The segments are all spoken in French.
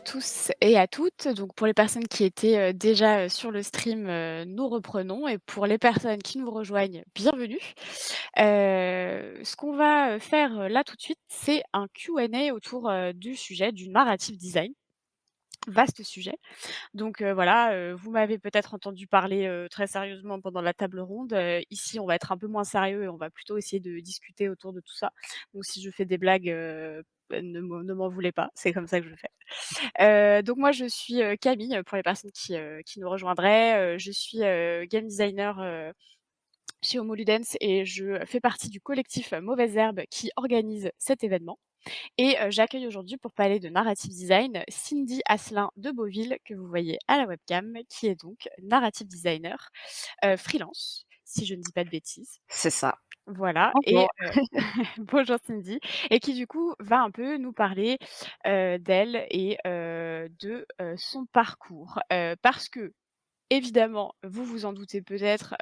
tous et à toutes. Donc pour les personnes qui étaient, déjà, sur le stream, nous reprenons et pour les personnes qui nous rejoignent, bienvenue. Ce qu'on va, faire, là tout de suite, c'est un Q&A autour, du sujet du narrative design. Vaste sujet. Donc voilà, vous m'avez peut-être entendu parler, très sérieusement pendant la table ronde. Ici, on va être un peu moins sérieux et on va plutôt essayer de discuter autour de tout ça. Donc si je fais des blagues, ne m'en voulez pas, c'est comme ça que je fais. Donc moi je suis, Camille, pour les personnes qui nous rejoindraient. Je suis, game designer, chez Homo Ludens et je fais partie du collectif, Mauvaises Herbes qui organise cet événement et j'accueille aujourd'hui pour parler de narrative design, Cindy Asselin de Beauville que vous voyez à la webcam, qui est donc narrative designer, freelance, si je ne dis pas de bêtises. C'est ça. Voilà et Bonjour. bonjour Cindy et qui du coup va un peu nous parler, d'elle et de, son parcours. Parce que évidemment, vous vous en doutez peut-être,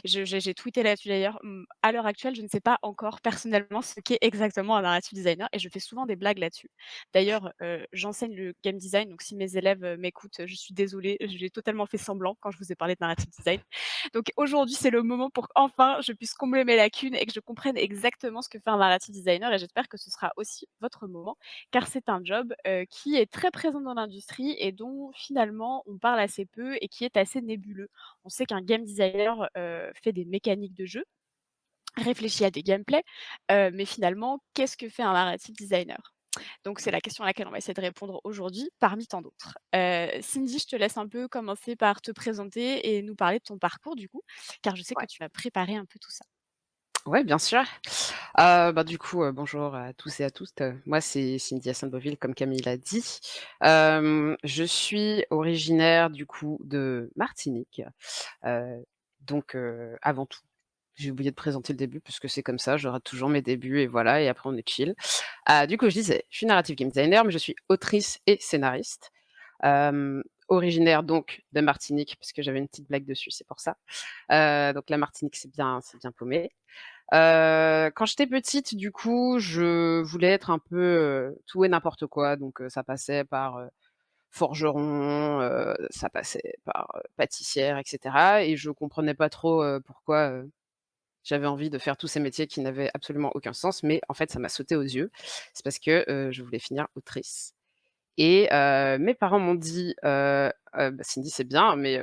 j'ai tweeté là-dessus d'ailleurs, à l'heure actuelle, je ne sais pas encore personnellement ce qu'est exactement un narrative designer et je fais souvent des blagues là-dessus. D'ailleurs, j'enseigne le game design, donc si mes élèves, m'écoutent, je suis désolée, j'ai totalement fait semblant quand je vous ai parlé de narrative design. Donc aujourd'hui, c'est le moment pour qu'enfin je puisse combler mes lacunes et que je comprenne exactement ce que fait un narrative designer et j'espère que ce sera aussi votre moment, car c'est un job, qui est très présent dans l'industrie et dont finalement on parle assez peu et qui est assez nébuleux. On sait qu'un game designer, fait des mécaniques de jeu, réfléchit à des gameplays, mais finalement, qu'est-ce que fait un narrative designer? Donc c'est la question à laquelle on va essayer de répondre aujourd'hui, parmi tant d'autres. Cindy, je te laisse un peu commencer par te présenter et nous parler de ton parcours du coup, car je sais que Ouais. tu vas préparer un peu tout ça. Ouais, bien sûr. Du coup, bonjour à tous et à toutes. Moi, c'est Cindy Asselin-Beauville, comme Camille l'a dit. Je suis originaire, du coup, de Martinique. Avant tout, j'ai oublié de présenter le début parce que c'est comme ça, j'aurai toujours mes débuts et voilà et après on est chill. Du coup, je disais, je suis narrative game designer, mais je suis autrice et scénariste. Originaire donc de Martinique, parce que j'avais une petite blague dessus, c'est pour ça. Donc la Martinique, c'est bien paumé. Quand j'étais petite, du coup, je voulais être un peu, tout et n'importe quoi, donc ça passait par, forgeron, ça passait par, pâtissière et cetera et je comprenais pas trop, pourquoi, j'avais envie de faire tous ces métiers qui n'avaient absolument aucun sens, mais en fait, ça m'a sauté aux yeux. C'est parce que, je voulais finir autrice et mes parents m'ont dit, «Bah, Cindy, c'est bien, mais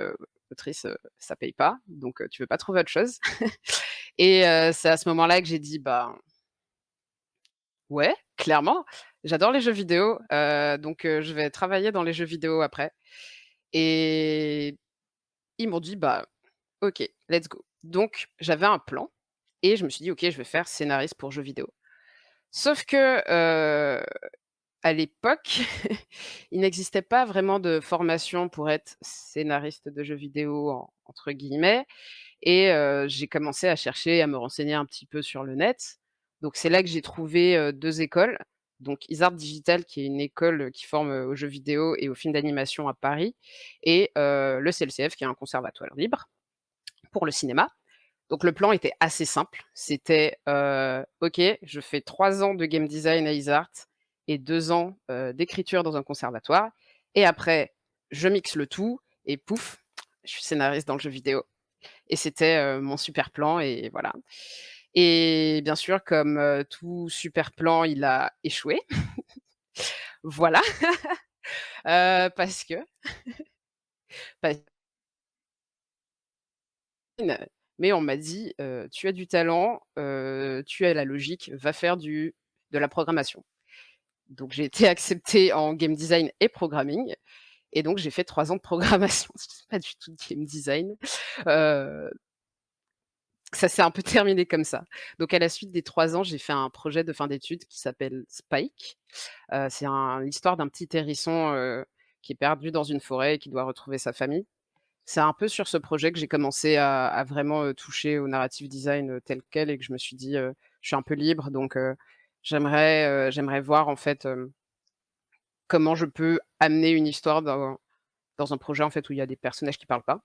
autrice, ça paye pas, donc tu veux pas trouver autre chose?» Et c'est à ce moment-là que j'ai dit: «Bah, ouais, clairement, j'adore les jeux vidéo, je vais travailler dans les jeux vidéo après» et ils m'ont dit: «Bah, OK, let's go». Donc j'avais un plan et je me suis dit: «OK, je vais faire scénariste pour jeux vidéo». Sauf que, à l'époque, il n'existait pas vraiment de formation pour être scénariste de jeux vidéo en entre guillemets et j'ai commencé à chercher, à me renseigner un petit peu sur le net. Donc c'est là que j'ai trouvé, 2 écoles, donc Isart Digital qui est une école, qui forme, aux jeux vidéo et aux films d'animation à Paris et le CLCF qui est un conservatoire libre pour le cinéma. Donc le plan était assez simple, c'était, OK, je fais 3 ans de game design à Isart et 2 ans, d'écriture dans un conservatoire et après je mixe le tout et pouf, je suis scénariste dans le jeu vidéo. Et c'était, mon super plan et voilà. Et bien sûr, comme, tout super plan, il a échoué. Voilà, parce que parce mais on m'a dit: «Tu as du talent, tu as la logique, va faire de la programmation». Donc j'ai été acceptée en game design et programming et donc j'ai fait 3 ans de programmation, c'est pas du tout de game design. Heu Ça s'est un peu terminé comme ça. Donc à la suite des 3 ans, j'ai fait un projet de fin d'études qui s'appelle Spike. C'est l'histoire d'un petit hérisson, qui est perdu dans une forêt et qui doit retrouver sa famille. C'est un peu sur ce projet que j'ai commencé à vraiment, toucher au narrative design, tel quel et que je me suis dit, «Je suis un peu libre donc j'aimerais voir en fait, comment je peux amener une histoire dans un projet en fait où il y a des personnages qui parlent pas».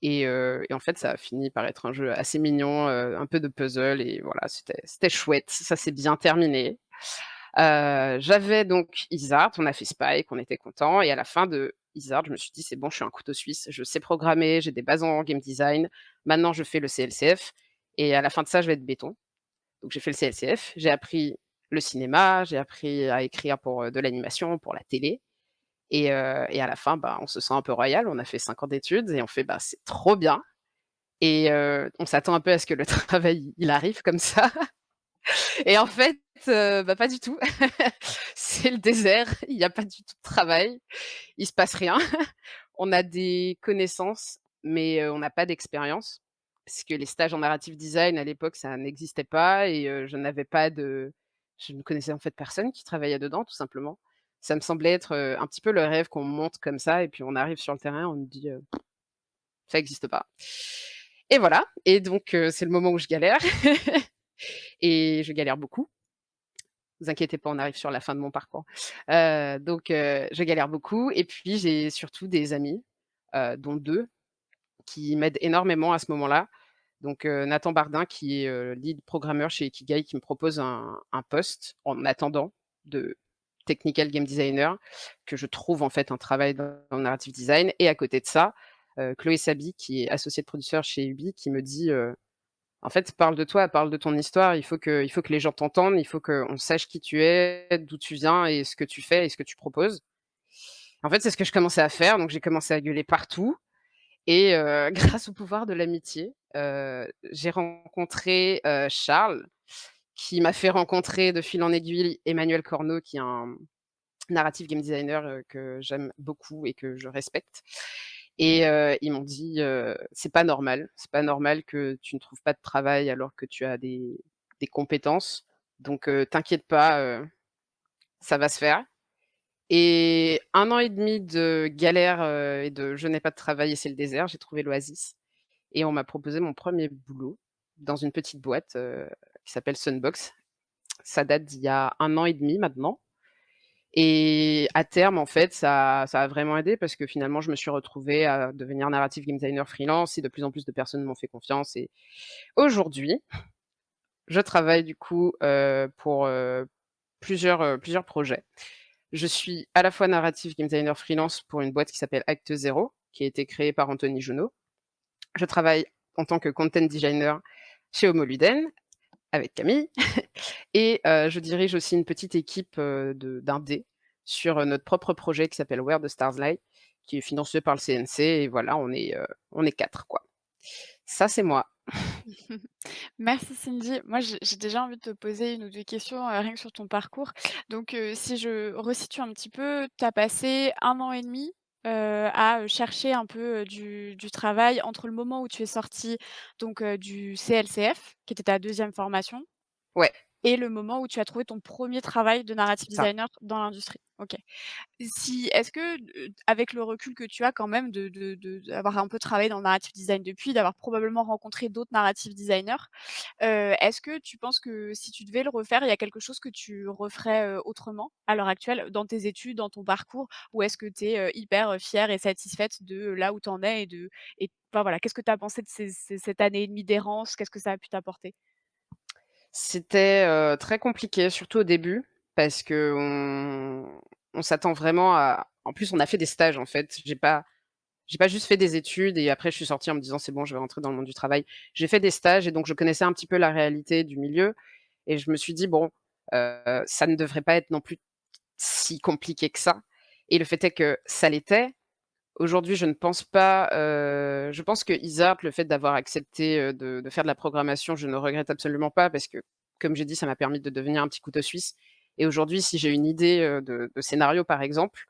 Et en fait, ça a fini par être un jeu assez mignon, un peu de puzzle et voilà, c'était chouette. Ça s'est bien terminé. J'avais donc Isart, on a fait Spike, on était contents et à la fin de Isart, je me suis dit: «C'est bon, je suis un couteau suisse, je sais programmer, j'ai des bases en game design. Maintenant je fais le CLCF et à la fin de ça, je vais être béton». Donc j'ai fait le CLCF, j'ai appris le cinéma, j'ai appris à écrire pour, de l'animation, pour la télé et à la fin, bah, on se sent un peu royal. On a fait 5 ans d'études et on fait: «Bah, c'est trop bien» et on s'attend un peu à ce que le travail, il arrive comme ça et en fait, bah, pas du tout. C'est le désert, il y a pas du tout de travail, il se passe rien. On a des connaissances, mais on n'a pas d'expérience. Parce que les stages en narrative design à l'époque, ça n'existait pas et je ne connaissais en fait personne qui travaillait dedans, tout simplement. Ça me semblait être, un petit peu le rêve qu'on monte comme ça et puis on arrive sur le terrain, on nous dit, «Ça existe pas» et voilà et donc c'est le moment où je galère et je galère beaucoup. Vous inquiétez pas, on arrive sur la fin de mon parcours. Je galère beaucoup et puis j'ai surtout des amis, dont 2 qui m'aident énormément à ce moment-là. Donc Nathan Bardin qui est, lead programmeur chez Ikigai qui me propose un poste en attendant de technical game designer, que je trouve en fait un travail dans le narrative design et à côté de ça, Chloé Sabi qui est associée de producteur chez Ubi qui me dit, en fait, parle de toi, parle de ton histoire. Il faut que les gens t'entendent, il faut qu'on sache qui tu es, d'où tu viens et ce que tu fais et ce que tu proposes. En fait, c'est ce que je commençais à faire, donc j'ai commencé à gueuler partout et grâce au pouvoir de l'amitié, j'ai rencontré, Charles, qui m'a fait rencontrer de fil en aiguille Emmanuel Cornot, qui est un narrative game designer, que j'aime beaucoup et que je respecte et ils m'ont dit, c'est pas normal que tu ne trouves pas de travail alors que tu as des compétences, donc t'inquiète pas, ça va se faire» et 1 an et demi de galère, et de je n'ai pas de travail et c'est le désert, j'ai trouvé l'oasis et on m'a proposé mon premier boulot dans une petite boîte, qui s'appelle Sunbox. Ça date d'il y a 1 an et demi maintenant et à terme, en fait, ça a vraiment aidé parce que finalement, je me suis retrouvée à devenir narrative game designer freelance et de plus en plus de personnes m'ont fait confiance et aujourd'hui, je travaille du coup, pour, plusieurs projets. Je suis à la fois narrative game designer freelance pour une boîte qui s'appelle Acte Zéro, qui a été créée par Anthony Junot. Je travaille en tant que content designer chez Homoluden avec Camille et je dirige aussi une petite équipe, d'indés sur, notre propre projet qui s'appelle Where the Stars Lie, qui est financé par le CNC et voilà, on est 4 quoi. Ça, c'est moi. Merci Cindy. Moi, j'ai déjà envie de te poser une ou 2 questions, rien que sur ton parcours. Donc, si je resitue un petit peu, tu as passé 1 an et demi, à, chercher un peu, du travail entre le moment où tu es sortie donc, du CLCF, qui était ta deuxième formation Ouais, et le moment où tu as trouvé ton premier travail de narrative c'est ça. designer dans l'industrie. OK. Si est-ce que, avec le recul que tu as quand même d'avoir un peu travaillé dans le narrative design depuis, d'avoir probablement rencontré d'autres narrative designers, est-ce que tu penses que si tu devais le refaire, il y a quelque chose que tu referais, autrement à l'heure actuelle dans tes études, dans ton parcours? Ou est-ce que tu es, hyper, fière et satisfaite de là où tu en es et enfin voilà, qu'est-ce que tu as pensé de cette année et demie d'errance? Qu'est-ce que ça a pu t'apporter? C'était, très compliqué, surtout au début, parce qu'on s'attend vraiment à en plus, on a fait des stages, en fait. J'ai pas juste fait des études et après je suis sortie en me disant: «C'est bon, je vais rentrer dans le monde du travail». J'ai fait des stages et donc je connaissais un petit peu la réalité du milieu et je me suis dit: «Bon, ça ne devrait pas être non plus si compliqué que ça» et le fait est que ça l'était. Aujourd'hui, je ne pense pas, je pense que Isart, le fait d'avoir accepté, de faire de la programmation, je ne regrette absolument pas parce que, comme j'ai dit, ça m'a permis de devenir un petit couteau suisse et aujourd'hui, si j'ai une idée, de scénario, par exemple,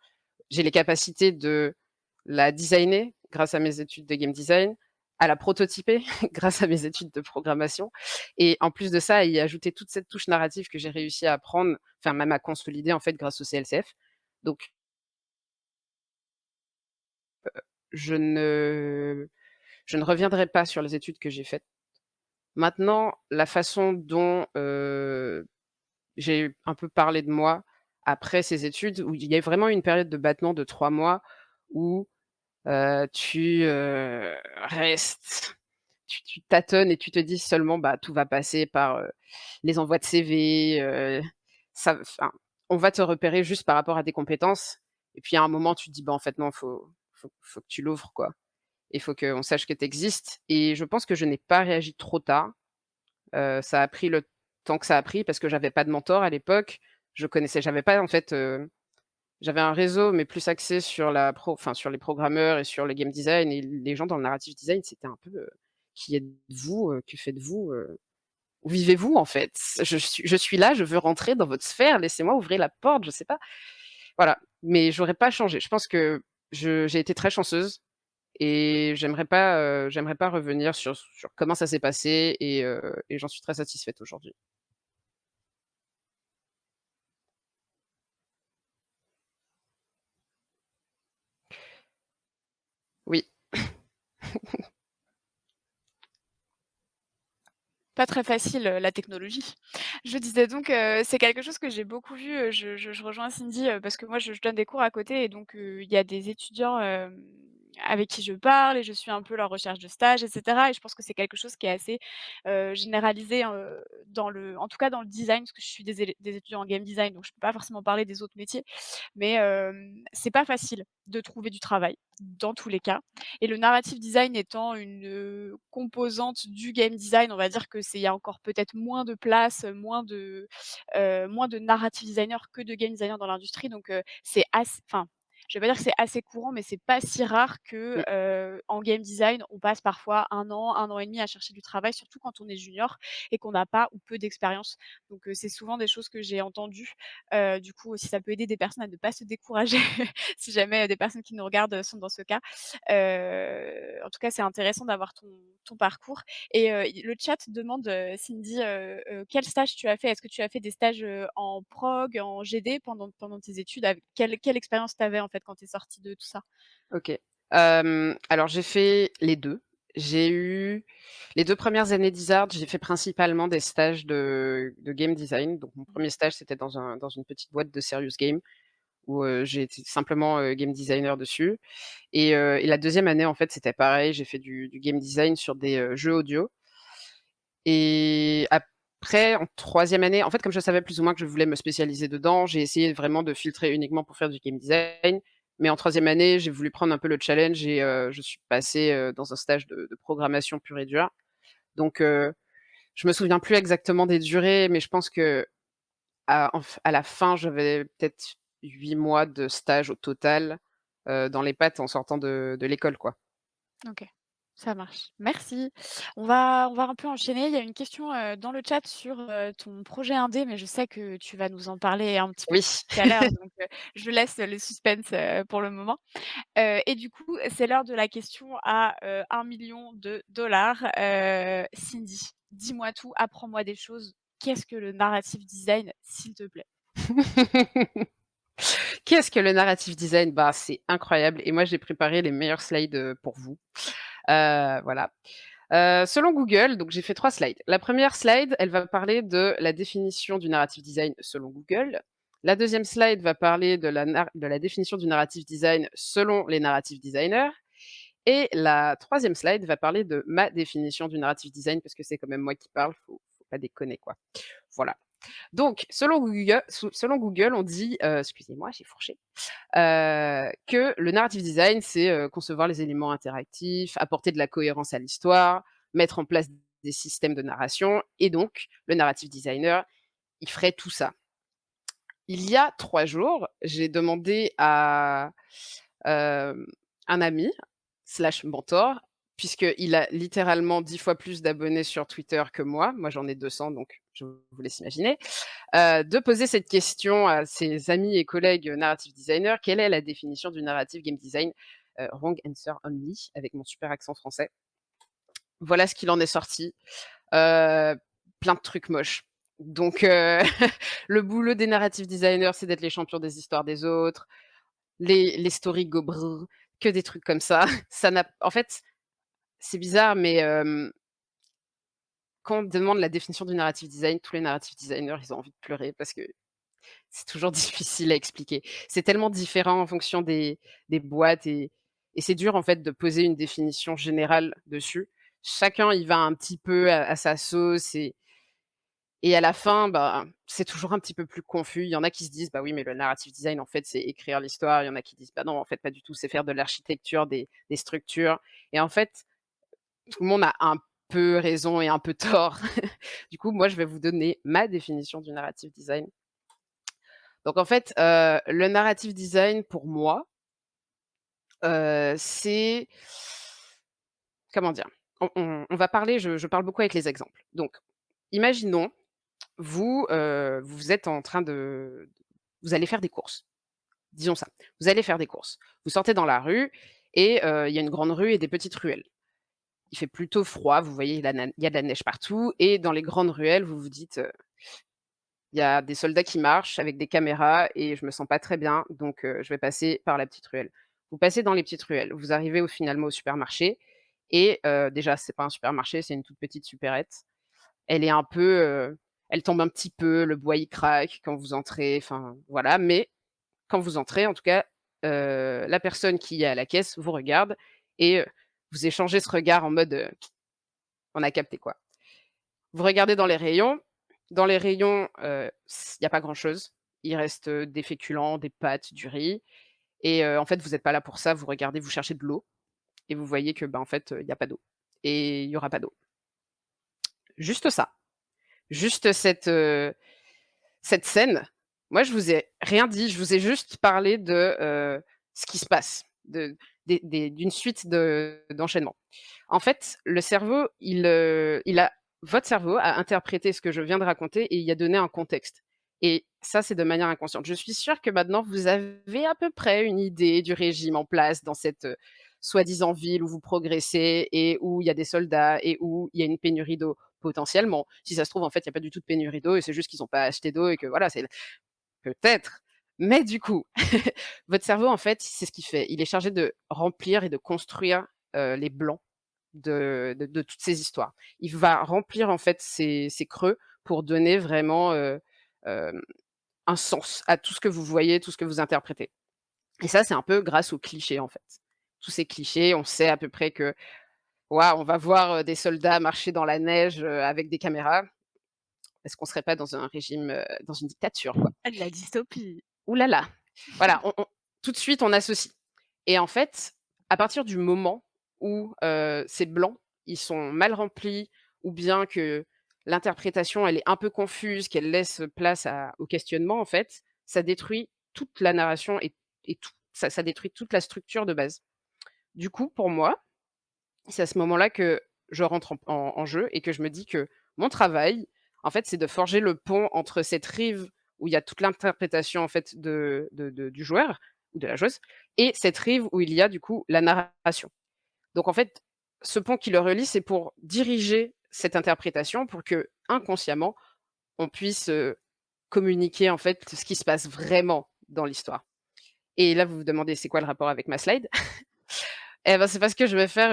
j'ai les capacités de la designer grâce à mes études de game design, à la prototyper grâce à mes études de programmation et en plus de ça, à y ajouter toute cette touche narrative que j'ai réussi à apprendre, enfin même à consolider en fait grâce au CLCF. Donc je ne je ne reviendrai pas sur les études que j'ai faites. Maintenant, la façon dont, j'ai un peu parlé de moi après ces études, où il y a vraiment une période de battement de 3 mois où tu, restes, tu tâtonnes et tu te dis seulement: «Bah, tout va passer par, les envois de CV, ça enfin, on va te repérer juste par rapport à tes compétences et puis à un moment tu te dis: «Bah, en fait non, faut que tu l'ouvres quoi. Il faut qu'on sache que tu existes» et je pense que je n'ai pas réagi trop tard. Ça a pris le temps que ça a pris parce que j'avais pas de mentor à l'époque. J'avais pas en fait, j'avais un réseau mais plus axé sur sur les programmeurs et sur le game design et les gens dans le narrative design, c'était un peu, «Qui êtes-vous? Que faites-vous? Où vivez-vous en fait? Je suis là, je veux rentrer dans votre sphère, laissez-moi ouvrir la porte», je sais pas. Voilà, mais j'aurais pas changé. Je pense que j'ai été très chanceuse et j'aimerais pas revenir sur comment ça s'est passé et j'en suis très satisfaite aujourd'hui. Oui. Pas très facile, la technologie. Je disais donc, c'est quelque chose que j'ai beaucoup vu, je rejoins Cindy, parce que moi je donne des cours à côté et donc il y a des étudiants, avec qui je parle et je suis un peu leur recherche de stage et cetera et je pense que c'est quelque chose qui est assez, généralisé, en tout cas dans le design, parce que je suis des étudiants en game design, donc je peux pas forcément parler des autres métiers. Mais c'est pas facile de trouver du travail, dans tous les cas et le narrative design étant une, composante du game design, on va dire que c'est il y a encore peut-être moins de place, moins de narrative designers que de game designers dans l'industrie donc c'est ass enfin, je vais pas dire que c'est assez courant, mais c'est pas si rare que, Mmh. en game design, on passe parfois 1 an et demi à chercher du travail, surtout quand on est junior et qu'on n'a pas ou peu d'expérience. Donc c'est souvent des choses que j'ai entendues. Du coup, si ça peut aider des personnes à ne pas se décourager si jamais, des personnes qui nous regardent, sont dans ce cas. En tout cas, c'est intéressant d'avoir ton parcours et i le chat demande, Cindy, quel stage tu as fait? Est-ce que tu as fait des stages, en prog, en GD pendant tes études? Avec quelle expérience tu avais, en fait, quand tu es sortie de tout ça? OK. Alors j'ai fait les 2. J'ai eu les 2 premières années d'ISARD, j'ai fait principalement des stages de game design. Donc mon Mmh. premier stage, c'était dans une petite boîte de serious game où, j'ai été simplement, game designer dessus et la deuxième année, en fait, c'était pareil, j'ai fait du game design sur des, jeux audio et après en troisième année, en fait, comme je savais plus ou moins que je voulais me spécialiser dedans, j'ai essayé vraiment de filtrer uniquement pour faire du game design. Mais en troisième année, j'ai voulu prendre un peu le challenge et je suis passée, dans un stage de programmation pure et dure. Donc je me souviens plus exactement des durées, mais je pense qu'à à la fin, j'avais peut-être 8 mois de stage au total, dans les pattes en sortant de l'école, quoi. OK, ça marche. Merci. On va un peu enchaîner. Il y a une question, dans le chat sur, ton projet indé, mais je sais que tu vas nous en parler un petit peu Oui. tout à l'heure, donc je laisse le suspense, pour le moment. Et du coup, c'est l'heure de la question à, 1 000 000 $. Cindy, dis-moi tout, apprends-moi des choses. Qu'est-ce que le narrative design, s'il te plaît? Qu'est-ce que le narrative design? Bah, c'est incroyable et moi j'ai préparé les meilleurs slides, pour vous. Voilà. Selon Google, donc j'ai fait 3 slides. La première slide, elle va parler de la définition du narrative design selon Google. La deuxième slide va parler de la définition du narrative design selon les narrative designers et la troisième slide va parler de ma définition du narrative design parce que c'est quand même moi qui parle, faut pas déconner, quoi. Voilà. Donc selon Google, on dit, excusez-moi, j'ai fourché, que le narrative design, c'est, concevoir les éléments interactifs, apporter de la cohérence à l'histoire, mettre en place des systèmes de narration et donc le narrative designer, il ferait tout ça. Il y a 3 jours, j'ai demandé à, hem, un ami slash mentor, puisqu'il a littéralement 10 fois plus d'abonnés sur Twitter que moi. Moi, j'en ai 200, donc je vous laisse imaginer. De poser cette question à ses amis et collègues, narrative designers: «Quelle est la définition du narrative game design?» Wrong answer only avec mon super accent français. Voilà ce qu'il en est sorti. Heu, Plein de trucs moches. Donc le boulot des narrative designers, c'est d'être les champions des histoires des autres, les stories go brrr, que des trucs comme ça. Ça n'a en fait, c'est bizarre, mais quand on demande la définition du narrative design, tous les narrative designers, ils ont envie de pleurer parce que c'est toujours difficile à expliquer. C'est tellement différent en fonction des boîtes et c'est dur en fait de poser une définition générale dessus. Chacun y va un petit peu à sa sauce et à la fin, bah, c'est toujours un petit peu plus confus. Il y en a qui se disent: «Bah oui, mais le narrative design, en fait, c'est écrire l'histoire». Il y en a qui disent: «Bah non, en fait, pas du tout, c'est faire de l'architecture, des structures», et en fait, tout le monde a un peu raison et un peu tort. Du coup, moi, je vais vous donner ma définition du narrative design. Donc en fait, le narrative design pour moi, c'est comment dire? On va parler, je parle beaucoup avec les exemples. Donc imaginons, vous êtes en train de vous allez faire des courses, disons ça. Vous allez faire des courses. Vous sortez dans la rue et il y a une grande rue et des petites ruelles. Il fait plutôt froid, vous voyez, il y a de la neige partout, et dans les grandes ruelles, vous vous dites: «Il y a des soldats qui marchent avec des caméras et je me sens pas très bien, donc je vais passer par la petite ruelle». Vous passez dans les petites ruelles, vous arrivez finalement au supermarché, et déjà, c'est pas un supermarché, c'est une toute petite supérette. Elle est un peu, elle tombe un petit peu, le bois il craque quand vous entrez, enfin voilà, mais quand vous entrez en tout cas, la personne qui est à la caisse vous regarde, et vous échangez ce regard en mode, «On a capté quoi». Vous regardez dans les rayons, il y a pas grand-chose. Il reste, des féculents, des pâtes, du riz, et en fait, vous êtes pas là pour ça, vous regardez, vous cherchez de l'eau, et vous voyez que, bah, en fait, il y a pas d'eau et il y aura pas d'eau. Juste ça, juste cette scène. Moi, je vous ai rien dit, je vous ai juste parlé de, ce qui se passe, d'une suite d'enchaînements. En fait, le cerveau, il a votre cerveau a interprété ce que je viens de raconter et il a donné un contexte, et ça, c'est de manière inconsciente. Je suis sûre que maintenant vous avez à peu près une idée du régime en place dans cette, soi-disant ville où vous progressez et où il y a des soldats et où il y a une pénurie d'eau, potentiellement. Si ça se trouve, en fait, il y a pas du tout de pénurie d'eau et c'est juste qu'ils ont pas acheté d'eau et que voilà, c'est peut-être. Mais du coup, votre cerveau, en fait, c'est ce qu'il fait. Il est chargé de remplir et de construire, les blancs de toutes ces histoires. Il va remplir, en fait, ces creux pour donner vraiment, hem, un sens à tout ce que vous voyez, tout ce que vous interprétez, et ça, c'est un peu grâce aux clichés, en fait. Tous ces clichés, on sait à peu près que, waouh, on va voir, des soldats marcher dans la neige, avec des caméras. Est-ce qu'on serait pas dans un régime, dans une dictature, quoi? Ah, de la dystopie. Ouh là là! Voilà, on tout de suite, on associe, et en fait, à partir du moment où, ces blancs, ils sont mal remplis, ou bien que l'interprétation, elle est un peu confuse, qu'elle laisse place au questionnement, en fait, ça détruit toute la narration et tout. Ça détruit toute la structure de base. Du coup, pour moi, c'est à ce moment-là que je rentre en jeu et que je me dis que mon travail, en fait, c'est de forger le pont entre cette rive où il y a toute l'interprétation, en fait, du joueur ou de la joueuse, et cette rive où il y a, du coup, la narration. Donc en fait, ce pont qui le relie, c'est pour diriger cette interprétation pour que, inconsciemment, on puisse, communiquer, en fait, ce qui se passe vraiment dans l'histoire. Et là, vous vous demandez: «C'est quoi le rapport avec ma slide?» Eh ben, c'est parce que je vais faire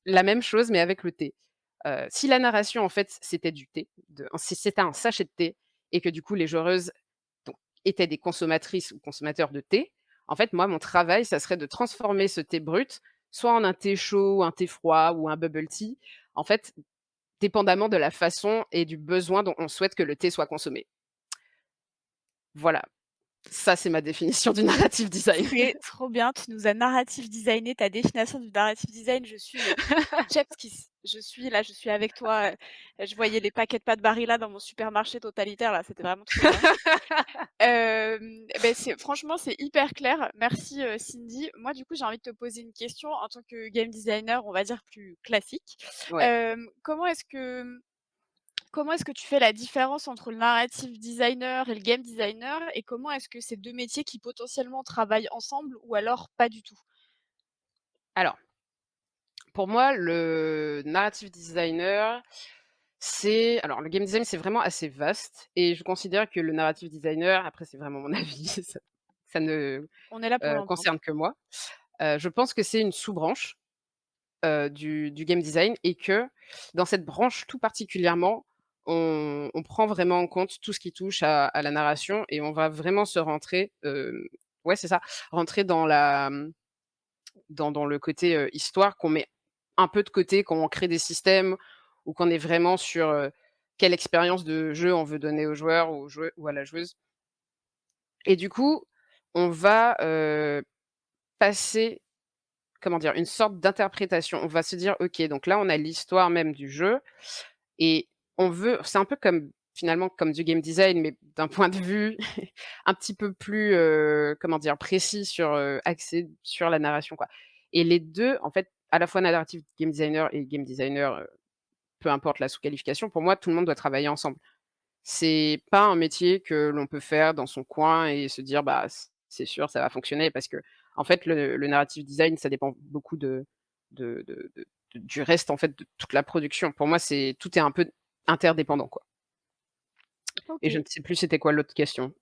la même chose, mais avec le thé. Si la narration, en fait, c'était du thé, si c'était un sachet de thé, et que du coup les joueuses donc étaient des consommatrices ou consommateurs de thé, en fait, moi, mon travail, ça serait de transformer ce thé brut, soit en un thé chaud, un thé froid ou un bubble tea, en fait, dépendamment de la façon et du besoin dont on souhaite que le thé soit consommé. Voilà, ça, c'est ma définition du narrative design. C'est trop bien, tu nous as narrative designé ta définition du narrative design, je suis, mais chef's kiss. Je suis avec toi, je voyais les paquets de pâtes Barilla dans mon supermarché totalitaire là, c'était vraiment trop bien. C'est franchement, c'est hyper clair. Merci, Cindy. Moi, du coup, j'ai envie de te poser une question en tant que game designer, on va dire plus classique. Ouais. Comment est-ce que tu fais la différence entre le narrative designer et le game designer? Et comment est-ce que ces 2 métiers qui potentiellement travaillent ensemble ou alors pas du tout? Alors, pour moi, le narrative designer, alors le game design, c'est vraiment assez vaste, et je considère que le narrative designer, après c'est vraiment mon avis, ça ne, On est là pour l'entendre. concerne que moi. Je pense que c'est une sous-branche, du game design, et que dans cette branche tout particulièrement, on prend vraiment en compte tout ce qui touche à la narration, et on va vraiment se rentrer, ouais, c'est ça, rentrer dans le côté, histoire, qu'on met un peu de côté quand on crée des systèmes, ou qu'on est vraiment sur, quelle expérience de jeu on veut donner au joueur ou au joueur ou à la joueuse et du coup, on va, passer, comment dire? Une sorte d'interprétation. On va se dire: «OK, donc là, on a l'histoire même du jeu et on veut» c'est un peu comme, finalement, comme du game design, mais d'un point de vue un petit peu plus, comment dire? Précis sur, axé sur la narration, quoi et les 2 en fait, à la fois narrative game designer et game designer, peu importe la sous-qualification, pour moi, tout le monde doit travailler ensemble. C'est pas un métier que l'on peut faire dans son coin et se dire: «Bah, c'est sûr, ça va fonctionner» parce que en fait, le narrative design, ça dépend beaucoup du reste, en fait, de toute la production. Pour moi, c'est tout est un peu interdépendant, quoi et je OK. ne sais plus c'était quoi l'autre question?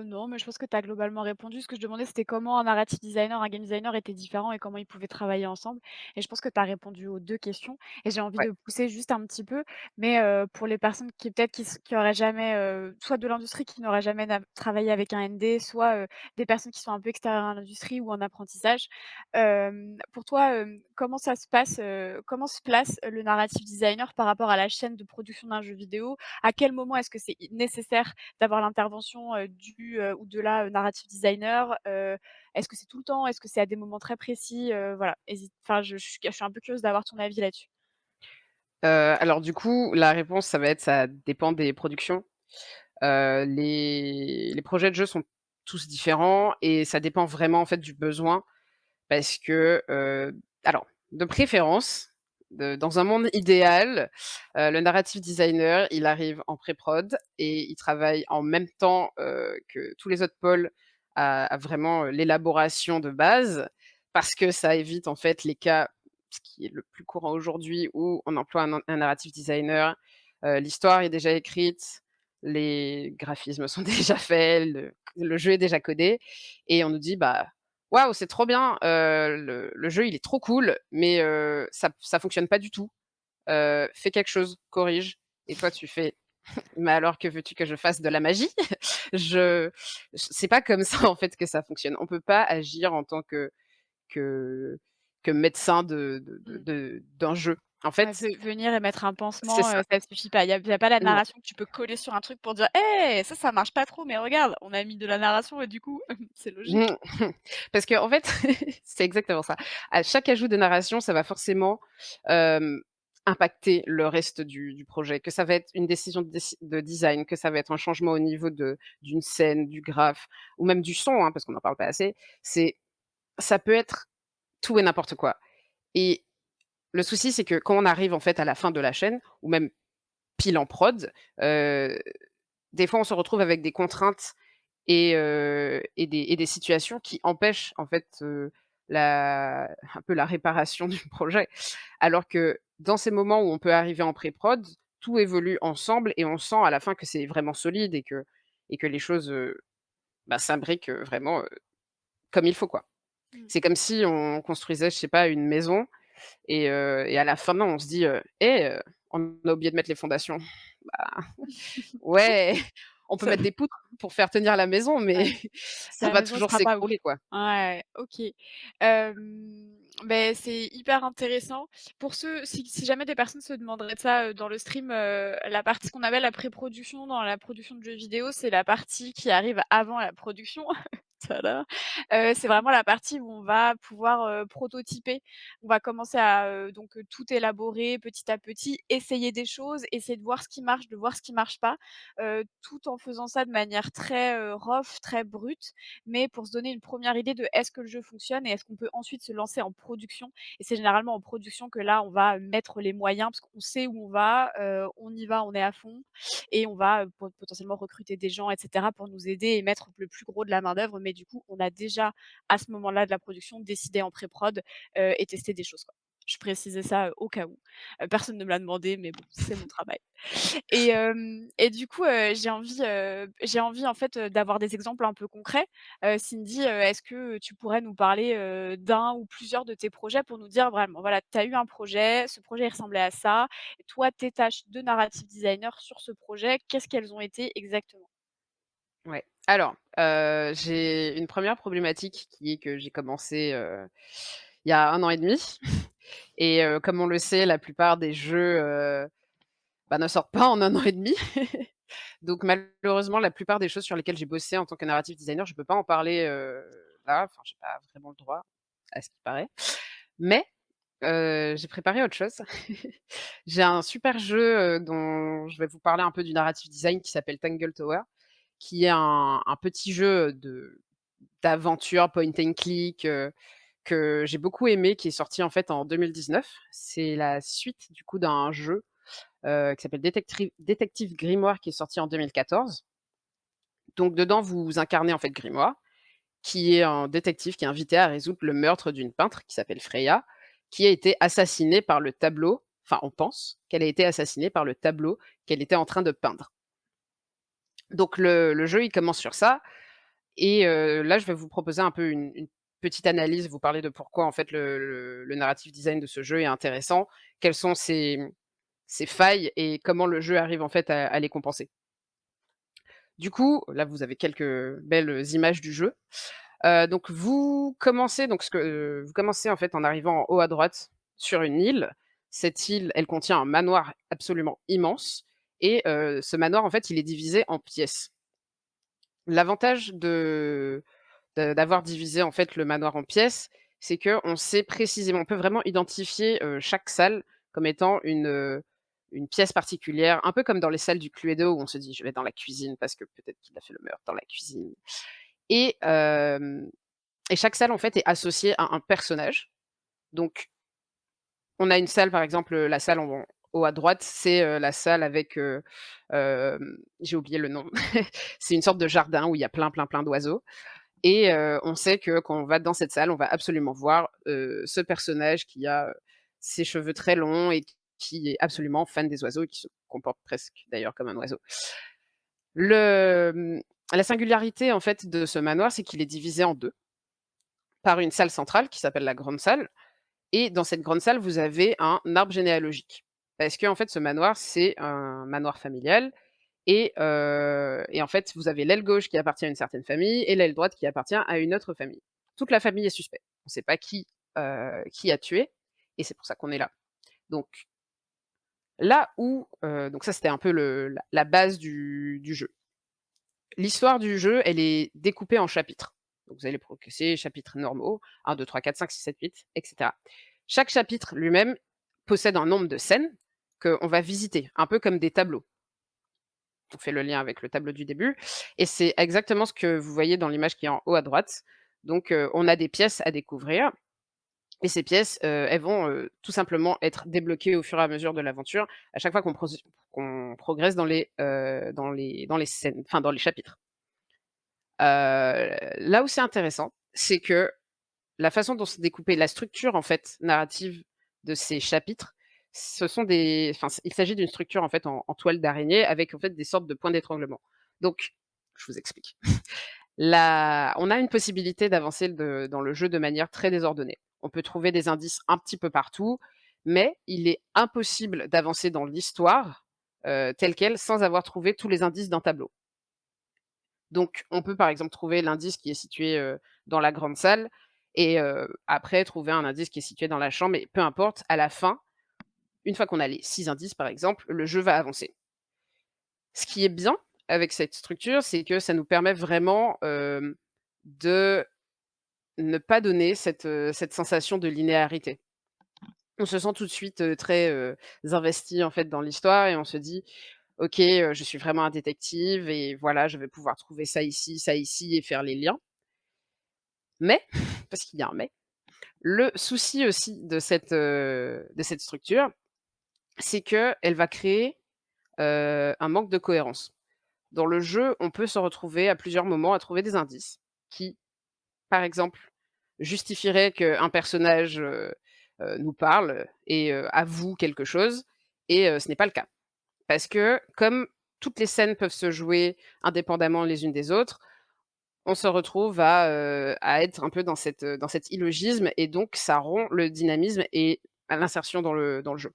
Non, mais je pense que tu as globalement répondu. Ce que je demandais, c'était comment un narrative designer, un game designer étaient différents et comment ils pouvaient travailler ensemble et je pense que tu as répondu aux 2 questions et j'ai envie Ouais. de pousser juste un petit peu, mais pour les personnes qui peut-être qui auraient jamais, soit de l'industrie qui n'auraient jamais travaillé avec un ND, soit, des personnes qui sont un peu extérieures à l'industrie ou en apprentissage. Pour toi, comment ça se passe, comment se place le narrative designer par rapport à la chaîne de production d'un jeu vidéo? À quel moment est-ce que c'est nécessaire d'avoir l'intervention, du, ou de la, narrative designer, est-ce que c'est tout le temps? Est-ce que c'est à des moments très précis? Voilà, hésite enfin je suis un peu curieuse d'avoir ton avis là-dessus. Alors du coup, la réponse, ça va être ça dépend des productions. Les projets de jeux sont tous différents et ça dépend vraiment, en fait, du besoin. Parce que, alors, de préférence, dans un monde idéal, le narrative designer, il arrive en pré-prod et il travaille en même temps, que tous les autres pôles à vraiment, l'élaboration de base. Parce que ça évite en fait les cas, ce qui est le plus courant aujourd'hui, où on emploie un narrative designer, l'histoire est déjà écrite, les graphismes sont déjà faits, le jeu est déjà codé et on nous dit: «Bah, waouh, c'est trop bien, le jeu il est trop cool, mais ça fonctionne pas du tout. Fais quelque chose, corrige» et toi tu fais: «Mais alors que veux-tu que je fasse, de la magie?» je c'est pas comme ça en fait que ça fonctionne. On peut pas agir en tant que que médecin Mmh. d'un jeu. En Ouais, fait, venir et mettre un c'est pansement, ça. ça suffit pas. Il y a pas la Non. narration que tu peux coller sur un truc pour dire: «Hey, ça marche pas trop, mais regarde, on a mis de la narration et du coup, c'est logique». Mmh. Parce qu'en fait, c'est exactement ça. À chaque ajout de narration, ça va forcément, hem, impacter le reste du projet. Que ça va être une décision de design, que ça va être un changement au niveau d'une scène, du graphe ou même du son, hein, parce qu'on n'en parle pas assez. Ça peut être tout et n'importe quoi et le souci, c'est que quand on arrive, en fait, à la fin de la chaîne ou même pile en prod, heu, des fois, on se retrouve avec des contraintes et des situations qui empêchent en fait, un peu la réparation du projet. Alors que dans ces moments où on peut arriver en pré-prod, tout évolue ensemble et on sent à la fin que c'est vraiment solide et que les choses, bah, s'imbriquent, vraiment, comme il faut, quoi. Mmh. C'est comme si on construisait, je sais pas, une maison et à la fin, non, on se dit, «Eh, on a oublié de mettre les fondations». Bah, ouais, on peut Ça mettre des poutres pour faire tenir la maison, mais ouais. ça La va maison toujours sera pas ouf. s'écrouler, quoi. Ouais, OK. Beh, c'est hyper intéressant. Pour ceux si jamais des personnes se demanderaient de ça, dans le stream, la partie ce qu'on appelle la pré-production dans la production de jeux vidéo, c'est la partie qui arrive avant la production. Tada! C'est vraiment la partie où on va pouvoir, prototyper. On va commencer à, donc, tout élaborer petit à petit, essayer des choses, essayer de voir ce qui marche, de voir ce qui marche pas, tout en faisant ça de manière très, rough, très brute, mais pour se donner une première idée de est-ce que le jeu fonctionne et est-ce qu'on peut ensuite se lancer en production et c'est généralement en production que là, on va mettre les moyens parce qu'on sait où on y va, on est à fond et on va, potentiellement recruter des gens et cetera pour nous aider et mettre le plus gros de la main-d'œuvre. Mais du coup, on a déjà, à ce moment-là de la production, décidé en pré-prod, et testé des choses, quoi. Je précisais ça, au cas où. Personne ne me l'a demandé, mais bon, c'est mon travail. Et du coup, j'ai envie en fait, d'avoir des exemples un peu concrets. Cindy, est-ce que tu pourrais nous parler, d'un ou plusieurs de tes projets pour nous dire vraiment, voilà, tu as eu un projet, ce projet il ressemblait à ça, et toi tes tâches de narrative designer sur ce projet, qu'est-ce qu'elles ont été exactement? Ouais. Alors, j'ai une première problématique qui est que j'ai commencé, il y a 1 an et demi et comme on le sait, la plupart des jeux, bah, ne sortent pas en 1 an et demi. Donc malheureusement, la plupart des choses sur lesquelles j'ai bossé en tant que narrative designer, je peux pas en parler, là, enfin, j'ai pas vraiment le droit, à ce qui paraît. Mais j'ai préparé autre chose. J'ai un super jeu, dont je vais vous parler un peu du narrative design qui s'appelle Tangle Tower, qui est un petit jeu d'aventure point and click, que j'ai beaucoup aimé, qui est sorti en fait en 2019. C'est la suite du coup d'un jeu, qui s'appelle Détective Grimoire qui est sorti en 2014. Donc dedans, vous incarnez en fait Grimoire, qui est un détective qui est invité à résoudre le meurtre d'une peintre qui s'appelle Freya, qui a été assassinée par le tableau, enfin on pense qu'elle a été assassinée par le tableau qu'elle était en train de peindre. Donc le jeu, il commence sur ça et là, je vais vous proposer un peu une petite analyse, vous parler de pourquoi en fait le narrative design de ce jeu est intéressant, quelles sont ses failles et comment le jeu arrive en fait à les compenser. Du coup, là, vous avez quelques belles images du jeu. Donc vous commencez vous commencez en fait en arrivant en haut à droite sur une île. Cette île, elle contient un manoir absolument immense et ce manoir en fait, il est divisé en pièces. L'avantage d'avoir divisé en fait le manoir en pièces, c'est qu'on sait précisément on peut vraiment identifier, chaque salle comme étant une pièce particulière, un peu comme dans les salles du Cluedo où on se dit: «Je vais dans la cuisine parce que peut-être qu'il a fait le meurtre dans la cuisine» et et chaque salle, en fait, est associée à un personnage. Donc, on a une salle, par exemple, la salle en haut à droite, c'est, la salle avec, j'ai oublié le nom. C'est une sorte de jardin où il y a plein, plein, plein d'oiseaux et on sait que quand on va dans cette salle, on va absolument voir, ce personnage qui a, ses cheveux très longs et qui est absolument fan des oiseaux et qui se comporte presque d'ailleurs comme un oiseau. La singularité, en fait, de ce manoir, c'est qu'il est divisé en 2 par une salle centrale qui s'appelle la grande salle. Et dans cette grande salle, vous avez un arbre généalogique. Parce qu'en fait, ce manoir, c'est un manoir familial et en fait, vous avez l'aile gauche qui appartient à une certaine famille et l'aile droite qui appartient à une autre famille. Toute la famille est suspecte. On ne sait pas qui a tué et c'est pour ça qu'on est là. Donc là où, donc ça, c'était un peu la base du jeu. L'histoire du jeu, elle est découpée en chapitres. Donc vous allez progresser, chapitres normaux, 1, 2, 3, 4, 5, 6, 7, 8, etc. Chaque chapitre lui-même possède un nombre de scènes qu'on va visiter, un peu comme des tableaux. On fait le lien avec le tableau du début et c'est exactement ce que vous voyez dans l'image qui est en haut à droite. Donc on a des pièces à découvrir et ces pièces, elles vont, tout simplement être débloquées au fur et à mesure de l'aventure, à chaque fois qu'on progresse dans les scènes, enfin dans les chapitres. Là où c'est intéressant, c'est que la façon dont c'est découpé, la structure en fait narrative de ces chapitres, ce sont il s'agit d'une structure en fait en toile d'araignée avec en fait des sortes de points d'étranglement. Donc, je vous explique. On a une possibilité d'avancer dans le jeu de manière très désordonnée. On peut trouver des indices un petit peu partout, mais il est impossible d'avancer dans l'histoire, telle quelle sans avoir trouvé tous les indices d'un tableau. Donc, on peut, par exemple, trouver l'indice qui est situé, dans la grande salle et après trouver un indice qui est situé dans la chambre et peu importe, à la fin, une fois qu'on a les 6 indices, par exemple, le jeu va avancer. Ce qui est bien avec cette structure, c'est que ça nous permet vraiment, de ne pas donner cette sensation de linéarité. On se sent tout de suite, très, investi, en fait, dans l'histoire et on se dit: «OK, je suis vraiment un détective et voilà, je vais pouvoir trouver ça ici et faire les liens». Mais, parce qu'il y a un mais, le souci aussi de cette structure, c'est qu'elle va créer, un manque de cohérence. Dans le jeu, on peut se retrouver à plusieurs moments à trouver des indices qui, par exemple, justifieraient qu'un personnage, nous parle et avoue quelque chose et ce n'est pas le cas. Parce que comme toutes les scènes peuvent se jouer indépendamment les unes des autres, on se retrouve à être un peu dans cet illogisme et donc ça rompt le dynamisme et à l'insertion dans le jeu.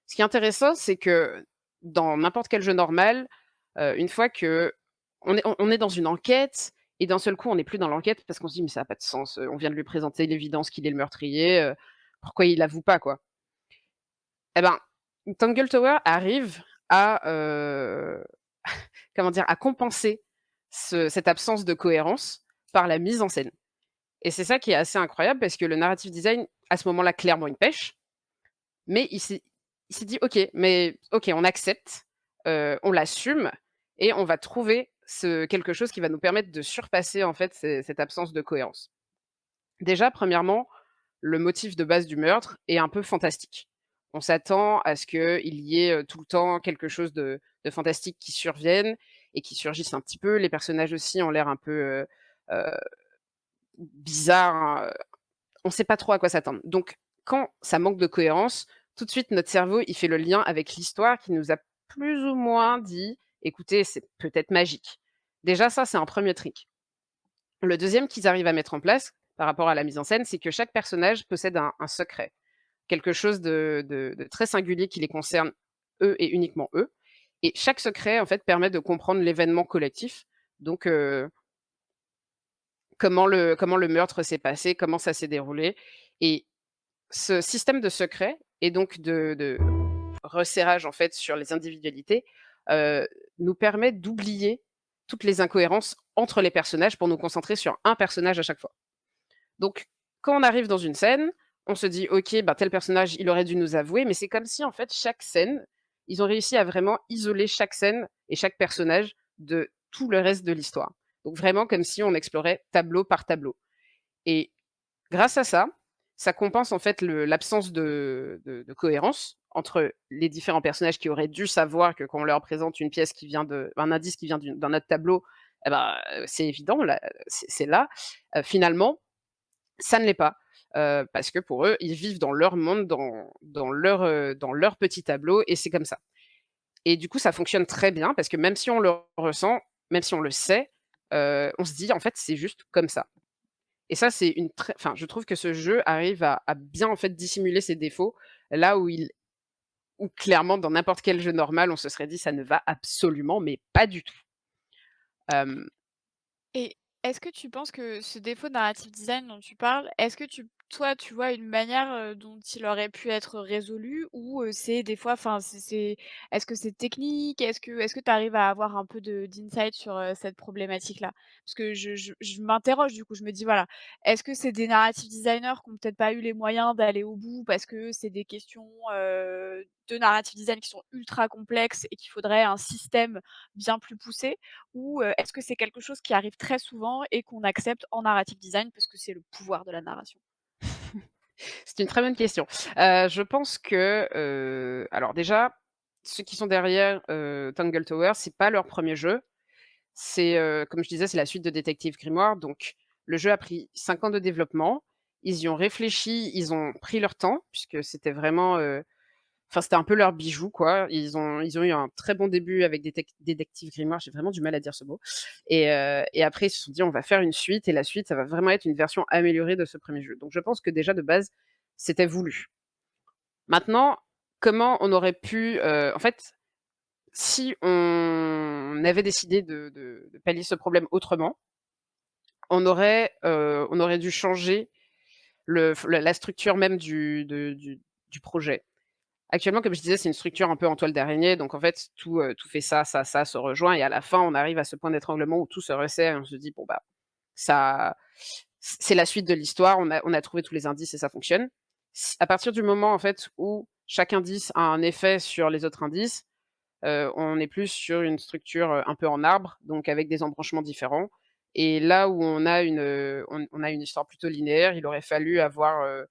Ce qui est intéressant, c'est que dans n'importe quel jeu normal, une fois qu'on est dans une enquête et d'un seul coup, on n'est plus dans l'enquête parce qu'on se dit: «Mais ça a pas de sens, on vient de lui présenter l'évidence qu'il est le meurtrier, pourquoi il avoue pas, quoi?» Et ben, Tangle Tower arrive à, comment dire? À compenser cette absence de cohérence par la mise en scène et c'est ça qui est assez incroyable parce que le narrative design, à ce moment-là, clairement, il pêche, mais il s'est dit: «OK, mais OK, on accepte, on l'assume et on va trouver quelque chose qui va nous permettre de surpasser, en fait, cette absence de cohérence». Déjà, premièrement, le motif de base du meurtre est un peu fantastique. On s'attend à ce qu'il y ait, tout le temps quelque chose de fantastique qui survienne et qui surgisse un petit peu. Les personnages aussi ont l'air un peu, heu, bizarres, hein, on ne sait pas trop à quoi s'attendre. Donc quand ça manque de cohérence, tout de suite notre cerveau, il fait le lien avec l'histoire qui nous a plus ou moins dit: «Écoutez, c'est peut-être magique». Déjà ça, c'est un premier trick. Le deuxième qu'ils arrivent à mettre en place, par rapport à la mise en scène, c'est que chaque personnage possède un secret, quelque chose de très singulier qui les concerne eux et uniquement eux et chaque secret, en fait, permet de comprendre l'événement collectif. Donc comment le meurtre s'est passé, comment ça s'est déroulé et ce système de secret et donc de resserrage, en fait, sur les individualités, heu, nous permet d'oublier toutes les incohérences entre les personnages pour nous concentrer sur un personnage à chaque fois. Donc, quand on arrive dans une scène, on se dit: «OK, bah, tel personnage, il aurait dû nous avouer», mais c'est comme si, en fait, chaque scène, ils ont réussi à vraiment isoler chaque scène et chaque personnage de tout le reste de l'histoire. Donc vraiment comme si on explorait tableau par tableau et grâce à ça, ça compense, en fait, l'absence de cohérence entre les différents personnages qui auraient dû savoir que quand on leur présente une pièce qui vient un indice qui vient d'un autre tableau, et ben, c'est évident, là, c'est là. Finalement, ça ne l'est pas, parce que pour eux, ils vivent dans leur monde, dans leur petit tableau et c'est comme ça et du coup, ça fonctionne très bien parce que même si on le ressent, même si on le sait, on se dit: «En fait, c'est juste comme ça» et ça, c'est une très enfin, je trouve que ce jeu arrive à bien, en fait, dissimuler ses défauts, là où clairement, dans n'importe quel jeu normal, on se serait dit: «Ça ne va absolument mais pas du tout». Hem Et est-ce que tu penses que ce défaut de narrative design dont tu parles, est-ce que toi, tu vois une manière, dont il aurait pu être résolu ou, c'est des fois enfin, est-ce que c'est technique? Est-ce que tu arrives à avoir un peu d'insight sur, cette problématique-là? Parce que je m'interroge du coup, je me dis voilà, est-ce que c'est des narrative designers qui ont peut-être pas eu les moyens d'aller au bout parce que c'est des questions, de narrative design qui sont ultra complexes et qu'il faudrait un système bien plus poussé? Ou, est-ce que c'est quelque chose qui arrive très souvent et qu'on accepte en narrative design parce que c'est le pouvoir de la narration? C'est une très bonne question. Je pense que, alors déjà, ceux qui sont derrière, Tangle Tower, c'est pas leur premier jeu. C'est, comme je disais, c'est la suite de Détective Grimoire, donc le jeu a pris 5 ans de développement. Ils y ont réfléchi, ils ont pris leur temps puisque c'était vraiment, enfin, c'était un peu leur bijou, quoi. Ils ont eu un très bon début avec Détective Grimoire, j'ai vraiment du mal à dire ce mot et après ils se sont dit: «On va faire une suite et la suite, ça va vraiment être une version améliorée de ce premier jeu». Donc je pense que déjà de base, c'était voulu. Maintenant, comment on aurait pu, en fait, si on avait décidé de pallier ce problème autrement, on aurait dû changer la structure même du projet. Actuellement, comme je disais, c'est une structure un peu en toile d'araignée, donc en fait, tout fait ça, ça, ça se rejoint et à la fin, on arrive à ce point d'étranglement où tout se resserre et on se dit: «Bon, bah, ça c'est la suite de l'histoire, on a trouvé tous les indices et ça fonctionne». À partir du moment, en fait, où chaque indice a un effet sur les autres indices, on est plus sur une structure, un peu en arbre, donc avec des embranchements différents et là où on a une histoire plutôt linéaire, il aurait fallu avoir,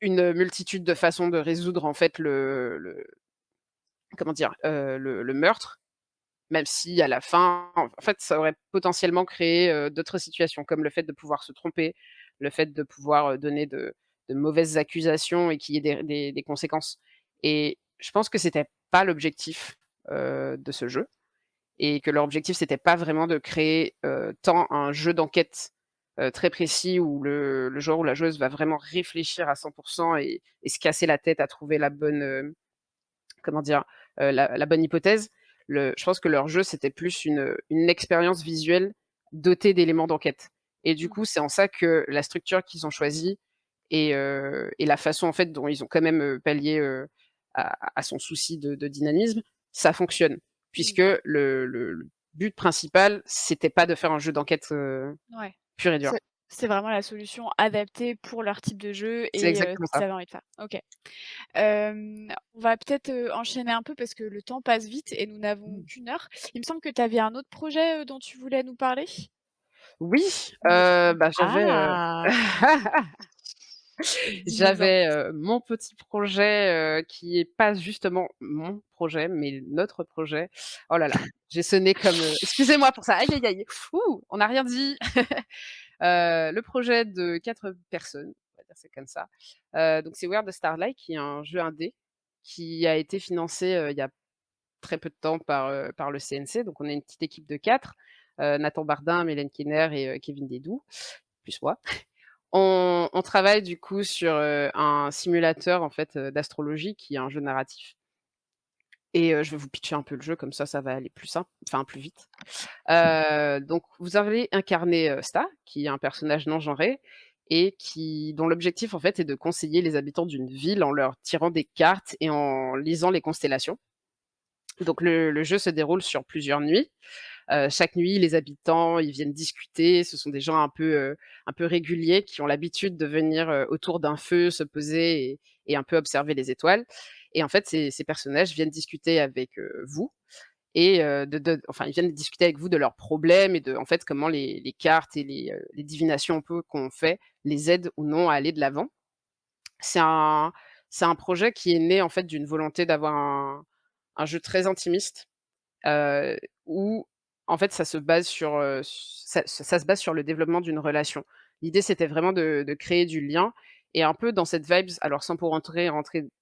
une multitude de façons de résoudre, en fait, le comment dire? Le meurtre, même si à la fin, en fait, ça aurait potentiellement créé, d'autres situations, comme le fait de pouvoir se tromper, le fait de pouvoir, donner de mauvaises accusations et qu'il y ait des conséquences et je pense que c'était pas l'objectif, de ce jeu et que leur objectif, c'était pas vraiment de créer, tant un jeu d'enquête, très précis où le joueur ou la joueuse va vraiment réfléchir à 100 et se casser la tête à trouver la bonne, comment dire? La bonne hypothèse. Je pense que leur jeu, c'était plus une expérience visuelle dotée d'éléments d'enquête et du Mmh. coup, c'est en ça que la structure qu'ils ont choisie et la façon, en fait, dont ils ont quand même, pallié, à son souci de dynamisme, ça fonctionne. Puisque Mmh. le but principal, c'était pas de faire un jeu d'enquête, Ouais. pur et dur. C'est vraiment la solution adaptée pour leur type de jeu C'est et exactement ce qu'ils ça. avaient envie de faire. OK. On va peut-être, enchaîner un peu parce que le temps passe vite et nous n'avons Mmh. qu'1 heure. Il me semble que tu avais un autre projet, dont tu voulais nous parler? Oui, Je me trompe? bah, j'avais, Ah! Dis-nous-en j'avais, plus. mon petit projet, qui est pas justement mon projet, mais notre projet. Oh là là, j'ai sonné comme, excusez-moi pour ça. Aïe, aïe, aïe. Ouh, on n'a rien dit. Le projet de 4 personnes, on va dire c'est comme ça. Donc c'est Where the Starlight qui est un jeu indé qui a été financé, il y a très peu de temps par le CNC. Donc on est une petite équipe de 4, Nathan Bardin, Mélène Keyner et Kevin Dédoux, plus moi. On travaille du coup sur, un simulateur en fait, d'astrologie qui est un jeu narratif et je vais vous pitcher un peu le jeu comme ça va aller plus simple, enfin plus vite. Donc vous allez incarner, Sta, qui est un personnage non genré et dont l'objectif en fait est de conseiller les habitants d'une ville en leur tirant des cartes et en lisant les constellations. Donc le jeu se déroule sur plusieurs nuits. Chaque nuit, les habitants, ils viennent discuter. Ce sont des gens un peu réguliers qui ont l'habitude de venir, autour d'un feu, se poser et un peu observer les étoiles et en fait, ces personnages viennent discuter avec, vous et enfin, ils viennent discuter avec vous de leurs problèmes et de en fait, comment les cartes et les divinations un peu qu'on fait les aident ou non à aller de l'avant. C'est un c'est un projet qui est né en fait d'une volonté d'avoir un jeu très intimiste, heu, où en fait ça se base sur, ça se base sur le développement d'une relation. L'idée c'était vraiment de créer du lien et un peu dans cette vibes, alors sans pour rentrer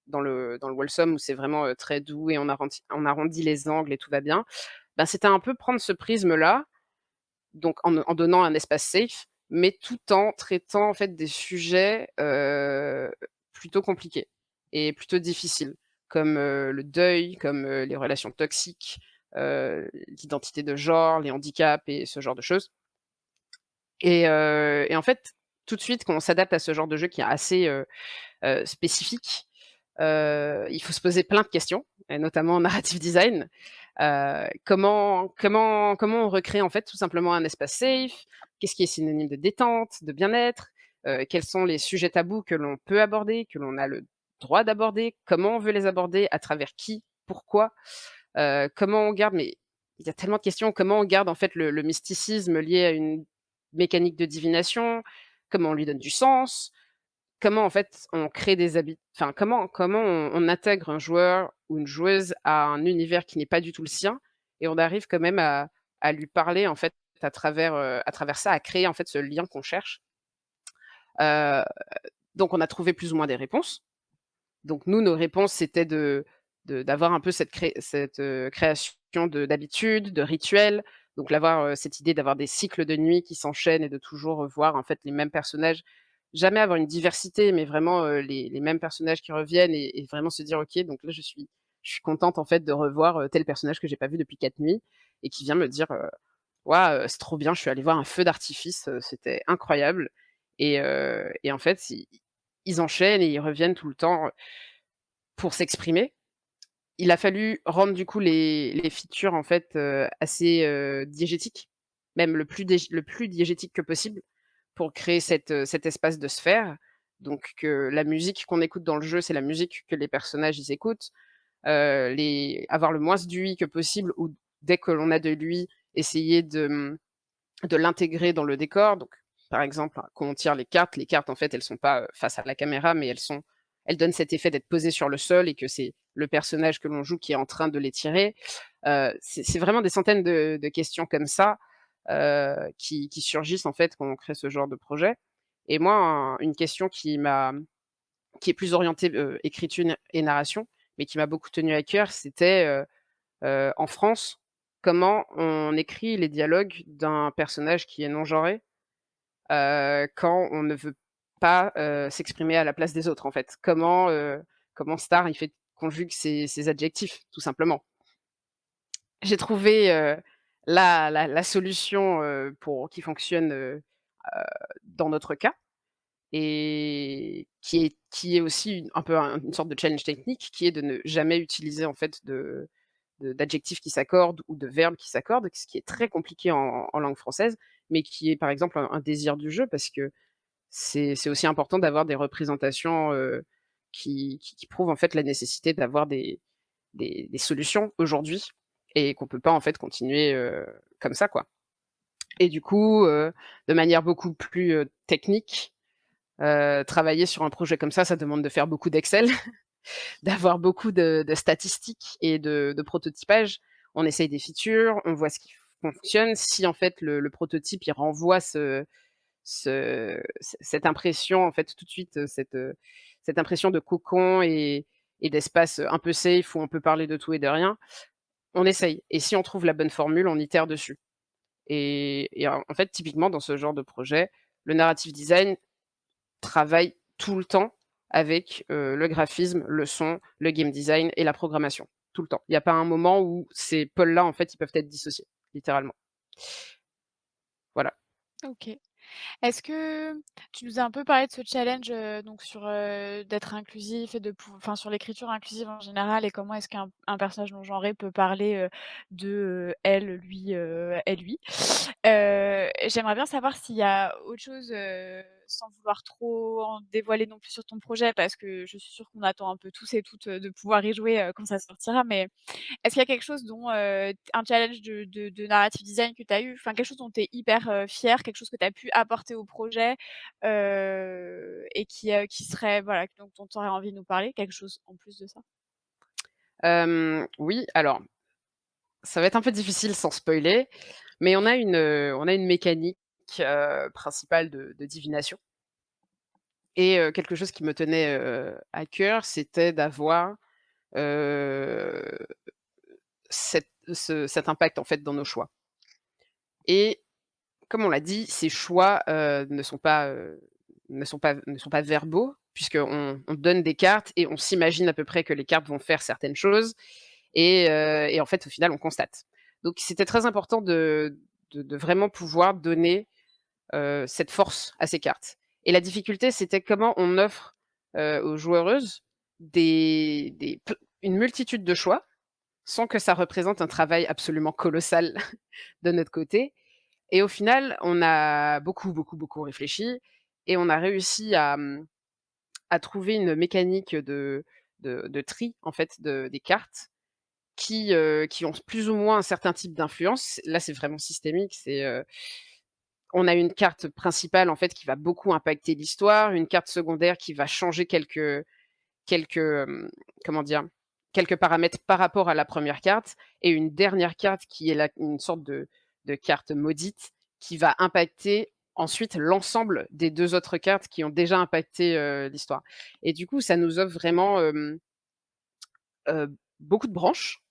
dans le wholesome où c'est vraiment, très doux et on arrondit les angles et tout va bien. Ben, c'était un peu prendre ce prisme-là, donc en donnant un espace safe, mais tout en traitant en fait des sujets, plutôt compliqués et plutôt difficiles, comme, le deuil, comme, les relations toxiques, l'identité de genre, les handicaps et ce genre de choses et en fait, tout de suite, quand on s'adapte à ce genre de jeu qui est assez, spécifique, il faut se poser plein de questions et notamment en narrative design. Comment on recrée en fait tout simplement un espace safe? Qu'est-ce qui est synonyme de détente, de bien-être? Quels sont les sujets tabous que l'on peut aborder, que l'on a le droit d'aborder? Comment on veut les aborder? À travers qui? Pourquoi? Comment on garde mais il y a tellement de questions. Comment on garde en fait le mysticisme lié à une mécanique de divination? Comment on lui donne du sens? Comment en fait on crée des habits enfin comment on intègre un joueur ou une joueuse à un univers qui n'est pas du tout le sien et on arrive quand même à lui parler en fait à travers ça, à créer en fait ce lien qu'on cherche. Heu, donc on a trouvé plus ou moins des réponses. Donc nous, nos réponses, c'était d'avoir un peu cette, création d'habitudes, de rituels, donc cette idée d'avoir des cycles de nuit qui s'enchaînent et de toujours revoir en fait les mêmes personnages. Jamais avoir une diversité, mais vraiment, les mêmes personnages qui reviennent et vraiment se dire: «OK, donc là je suis contente en fait de revoir, tel personnage que j'ai pas vu depuis 4 nuits» et qui vient me dire, «Waouh, c'est trop bien, je suis allé voir un feu d'artifice, c'était incroyable» et en fait, ils enchaînent et ils reviennent tout le temps, pour s'exprimer. Il a fallu rendre du coup les features en fait, assez, diégétiques, même le plus diégétique que possible pour créer cet espace de sphère. Donc que la musique qu'on écoute dans le jeu, c'est la musique que les personnages ils écoutent. Avoir le moins d'UI que possible ou dès que l'on a de l'UI, essayer de l'intégrer dans le décor. Donc, par exemple, quand on tire les cartes en fait, elles sont pas, face à la caméra, mais elles donnent cet effet d'être posées sur le sol et que c'est le personnage que l'on joue qui est en train de les tirer. C'est vraiment des centaines de questions comme ça, qui surgissent en fait quand on crée ce genre de projet et moi, une question qui est plus orientée, écriture et narration, mais qui m'a beaucoup tenue à cœur, c'était, en France, comment on écrit les dialogues d'un personnage qui est non genré, quand on ne veut pas, s'exprimer à la place des autres, en fait? Comment Star, conjugue ses adjectifs, tout simplement. J'ai trouvé, la solution, pour qui fonctionne, dans notre cas et qui est aussi un peu une sorte de challenge technique, qui est de ne jamais utiliser en fait d'adjectifs qui s'accordent ou de verbes qui s'accordent, ce qui est très compliqué en langue française, mais qui est par exemple un désir du jeu parce que c'est aussi important d'avoir des représentations, qui prouvent en fait la nécessité d'avoir des solutions aujourd'hui et qu'on peut pas en fait continuer, comme ça, quoi. Et du coup, de manière beaucoup plus, technique, travailler sur un projet comme ça demande de faire beaucoup d'Excel, d'avoir beaucoup de statistiques et de prototypage. On essaye des features, on voit ce qui fonctionne. Si en fait le prototype, il renvoie cette impression en fait tout de suite, cette impression de cocon et d'espace, un peu safe où on peut parler de tout et de rien, on essaye et si on trouve la bonne formule, on itère dessus et en fait, typiquement dans ce genre de projet, le narrative design travaille tout le temps avec, le graphisme, le son, le game design et la programmation, tout le temps. Il y a pas un moment où ces pôles-là, en fait, ils peuvent être dissociés, littéralement. Voilà. OK. Est-ce que tu nous as un peu parlé de ce challenge, donc sur, d'être inclusif et enfin sur l'écriture inclusive en général et comment est-ce qu'un personnage non genré peut parler, de, elle, lui, elle, lui. J'aimerais bien savoir s'il y a autre chose, sans vouloir trop en dévoiler non plus sur ton projet parce que je suis sûre qu'on attend un peu tous et toutes, de pouvoir y jouer, quand ça sortira, mais est-ce qu'il y a quelque chose dont, un challenge de narrative design que tu as eu, enfin quelque chose dont tu es hyper, fière, quelque chose que tu as pu apporter au projet, et qui serait voilà, dont tu aurais envie de nous parler? Quelque chose en plus de ça? Oui, alors ça va être un peu difficile sans spoiler, mais on a une mécanique, principale de divination et quelque chose qui me tenait, à cœur, c'était d'avoir, heu, cet impact, en fait, dans nos choix et comme on l'a dit, ces choix, ne sont pas verbaux puisqu'on donne des cartes et on s'imagine à peu près que les cartes vont faire certaines choses et en fait, au final, on constate. Donc c'était très important de vraiment pouvoir donner, cette force à ces cartes et la difficulté, c'était comment on offre, aux joueuses des une multitude de choix, sans que ça représente un travail absolument colossal de notre côté et au final, on a beaucoup, beaucoup, beaucoup réfléchi et on a réussi à trouver une mécanique de tri, en fait, des cartes qui ont plus ou moins un certain type d'influence. Là, c'est vraiment systémique, on a une carte principale, en fait, qui va beaucoup impacter l'histoire, une carte secondaire qui va changer comment dire? Quelques paramètres par rapport à la première carte et une dernière carte qui est une sorte de carte maudite qui va impacter ensuite l'ensemble des 2 autres cartes qui ont déjà impacté, l'histoire et du coup, ça nous offre vraiment, beaucoup de branches,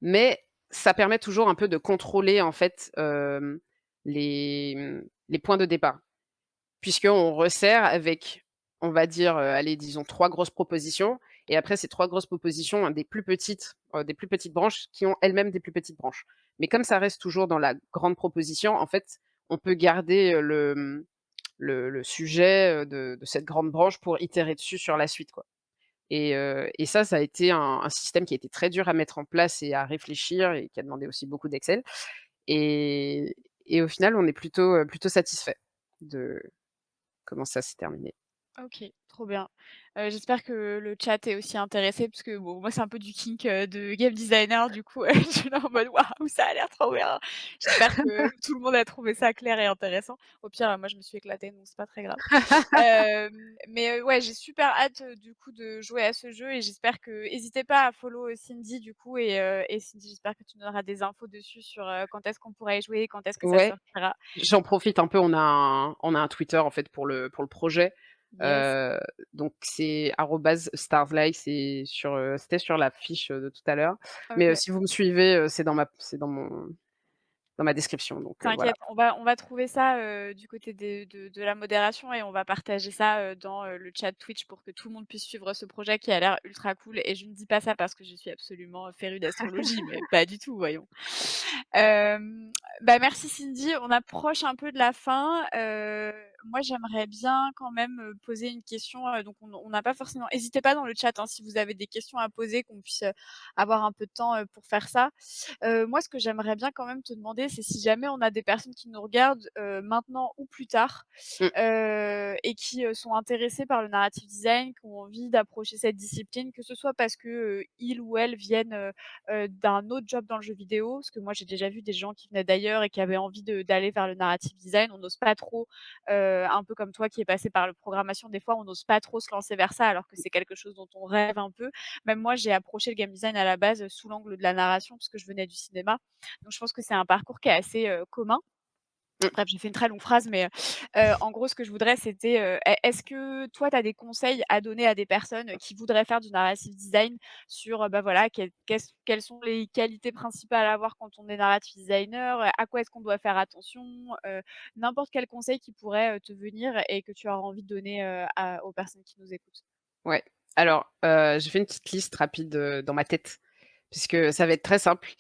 mais ça permet toujours un peu de contrôler, en fait, les points de départ. Puisqu'on resserre avec, on va dire, allez, disons 3 grosses propositions et après ces 3 grosses propositions, hein, des plus petites branches qui ont elles-mêmes des plus petites branches. Mais comme ça reste toujours dans la grande proposition, en fait, on peut garder, le sujet, de cette grande branche pour itérer dessus sur la suite, quoi. Et ça a été un système qui a été très dur à mettre en place et à réfléchir et qui a demandé aussi beaucoup d'Excel et et au final, on est plutôt satisfait de comment ça s'est terminé. OK, trop bien. J'espère que le chat est aussi intéressé parce que bon, moi, c'est un peu du kink, de game designer du coup, je suis là en mode: «Waouh, ça a l'air trop bien!» J'espère que tout le monde a trouvé ça clair et intéressant. Au pire, moi, je me suis éclatée, donc c'est pas très grave. Mais ouais, j'ai super hâte, du coup, de jouer à ce jeu et j'espère que hésitez pas à follow, Cindy du coup et Cindy, j'espère que tu nous donneras des infos dessus sur, quand est-ce qu'on pourra y jouer, quand est-ce que ça Ouais, sortira. j'en profite un peu, on a un Twitter en fait pour le projet, Yes, heu, donc c'est @starslike, c'était sur la fiche, de tout à l'heure, mais OK. si vous me suivez, c'est dans ma description donc voilà. T'inquiète, on va trouver ça, du côté de la modération et on va partager ça, dans, le chat Twitch pour que tout le monde puisse suivre ce projet qui a l'air ultra cool et je ne dis pas ça parce que je suis absolument férue d'astrologie, mais pas du tout, voyons. Hem, Bah, merci Cindy, on approche un peu de la fin, moi, j'aimerais bien quand même, poser une question, donc on n'a pas forcément hésitez pas dans le chat, hein, si vous avez des questions à poser, qu'on puisse, avoir un peu de temps, pour faire ça. Moi, ce que j'aimerais bien quand même te demander, c'est si jamais on a des personnes qui nous regardent, maintenant ou plus tard, Mmh, et qui, sont intéressés par le narrative design, qui ont envie d'approcher cette discipline, que ce soit parce que, ils ou elles viennent, d'un autre job dans le jeu vidéo, parce que moi j'ai déjà vu des gens qui venaient d'ailleurs et qui avaient envie d'aller vers le narrative design. On n'ose pas trop, un peu comme toi qui est passé par la programmation, des fois on n'ose pas trop se lancer vers ça alors que c'est quelque chose dont on rêve un peu. Même moi j'ai approché le game design à la base, sous l'angle de la narration parce que je venais du cinéma. Donc je pense que c'est un parcours qui est assez, commun. mmh. Bref, j'ai fait une très longue phrase, mais en gros, ce que je voudrais, c'était, est-ce que toi, tu as des conseils à donner à des personnes qui voudraient faire du narrative design sur, bah, voilà, quelles sont les qualités principales à avoir quand on est narrative designer? À quoi est-ce qu'on doit faire attention? N'importe quel conseil qui pourrait, te venir et que tu auras envie de donner, aux personnes qui nous écoutent. Ouais. Alors, j'ai fait une petite liste rapide, dans ma tête, puisque ça va être très simple.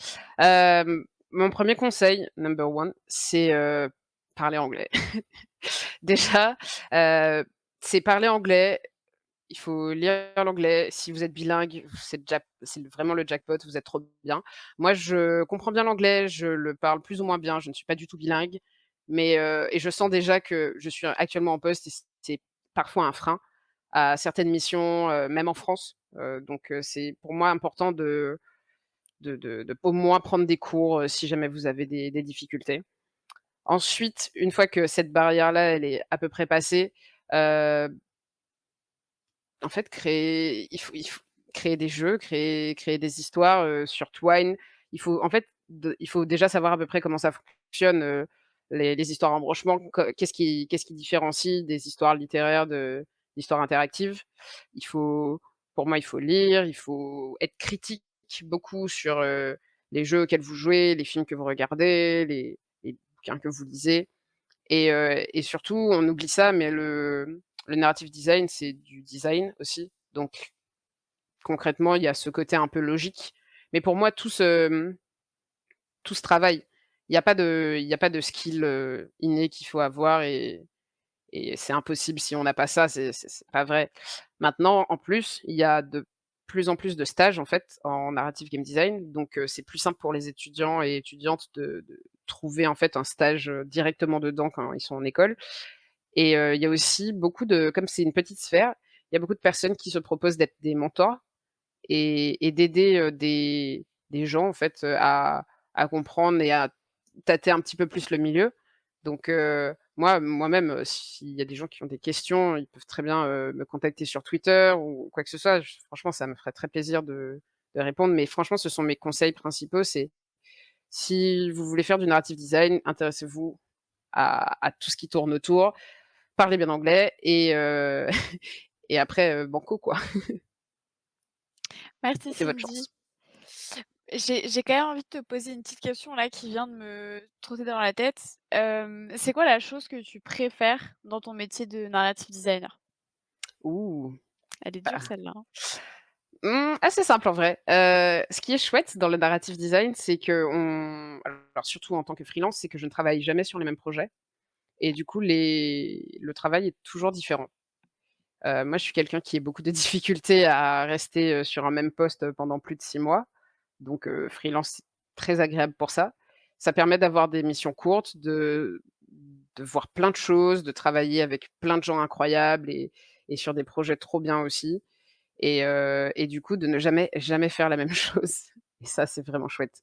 Mon premier conseil, number one, c'est, parler anglais. Déjà, heu, c'est parler anglais, il faut lire l'anglais. Si vous êtes bilingue, c'est vraiment le jackpot, vous êtes trop bien. Moi, je comprends bien l'anglais, je le parle plus ou moins bien, je ne suis pas du tout bilingue, mais et je sens déjà que je suis actuellement en poste et c'est parfois un frein à certaines missions, même en France. Donc c'est pour moi important de au moins prendre des cours, si jamais vous avez des difficultés. Ensuite, une fois que cette barrière-là, elle est à peu près passée, heu, en fait, il faut créer des jeux, créer des histoires, sur Twine. Il faut déjà savoir à peu près comment ça fonctionne, les histoires en brochement. Qu'est-ce qui différencie des histoires littéraires d'histoires interactives? Il faut Pour moi, il faut lire, il faut être critique beaucoup sur, les jeux auxquels vous jouez, les films que vous regardez, les bouquins que vous lisez. Et surtout, on oublie ça, mais le narrative design, c'est du design aussi. Donc concrètement, il y a ce côté un peu logique. Mais pour moi, tout se travaille. Il y a pas de skill, inné qu'il faut avoir et c'est impossible si on n'a pas ça, c'est pas vrai. Maintenant, en plus, il y a de plus en plus de stages, en fait, en narrative game design. Donc c'est plus simple pour les étudiants et étudiantes de trouver, en fait, un stage, directement dedans quand ils sont en école. Et il y a aussi beaucoup de comme c'est une petite sphère, il y a beaucoup de personnes qui se proposent d'être des mentors et d'aider, des gens en fait, à comprendre et à tâter un petit peu plus le milieu. Donc moi-même, s'il y a des gens qui ont des questions, ils peuvent très bien, me contacter sur Twitter ou quoi que ce soit. Franchement, ça me ferait très plaisir de répondre, mais franchement, ce sont mes conseils principaux, c'est si vous voulez faire du narrative design, intéressez-vous à tout ce qui tourne autour. Parlez bien anglais et et après, banco quoi. Merci C'est votre Cindy. chance. J'ai quand même envie de te poser une petite question là qui vient de me trotter dans la tête. C'est quoi la chose que tu préfères dans ton métier de narrative designer? Ouh! Elle est dure Ah. celle-là, hein. Assez simple en vrai. Ce qui est chouette dans le narrative design, c'est qu'on alors surtout en tant que freelance, c'est que je ne travaille jamais sur les mêmes projets et du coup le travail est toujours différent. Moi, je suis quelqu'un qui a beaucoup de difficultés à rester, sur un même poste, pendant plus de 6 mois. Donc freelance, c'est très agréable pour ça. Ça permet d'avoir des missions courtes, de voir plein de choses, de travailler avec plein de gens incroyables et sur des projets trop bien aussi et du coup de ne jamais faire la même chose et ça, c'est vraiment chouette.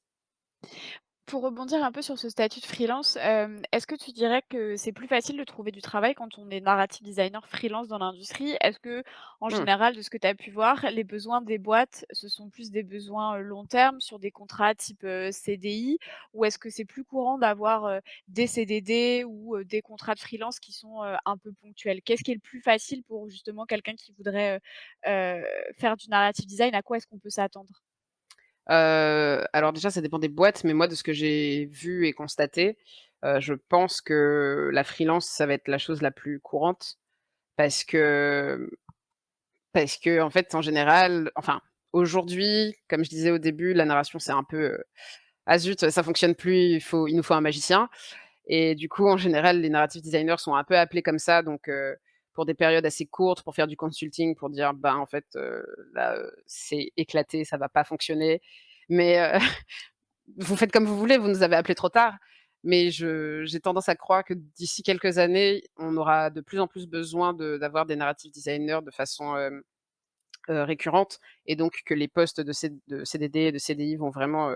Pour rebondir un peu sur ce statut de freelance, est-ce que tu dirais que c'est plus facile de trouver du travail quand on est narrative designer freelance dans l'industrie? Est-ce que, en Mmh. général, de ce que tu as pu voir, les besoins des boîtes, ce sont plus des besoins, long terme sur des contrats type, CDI? Ou est-ce que c'est plus courant d'avoir, des CDD ou, des contrats de freelance qui sont, un peu ponctuels? Qu'est-ce qui est le plus facile pour justement quelqu'un qui voudrait, faire du narrative design? À quoi est-ce qu'on peut s'attendre? Alors déjà, ça dépend des boîtes, mais moi, de ce que j'ai vu et constaté, je pense que la freelance, ça va être la chose la plus courante parce que en fait, en général enfin, aujourd'hui, comme je disais au début, la narration, c'est un peu, «Ah zut, ça fonctionne plus, il nous faut un magicien» et du coup, en général, les narrative designers sont un peu appelés comme ça, donc pour des périodes assez courtes, pour faire du consulting, pour dire: «Ben, en fait, là, c'est éclaté, ça va pas fonctionner, mais vous faites comme vous voulez, vous nous avez appelés trop tard». Mais je j'ai tendance à croire que d'ici quelques années, on aura de plus en plus besoin d'avoir des narrative designers de façon, récurrente, et donc que les postes de CDD et de CDI vont vraiment,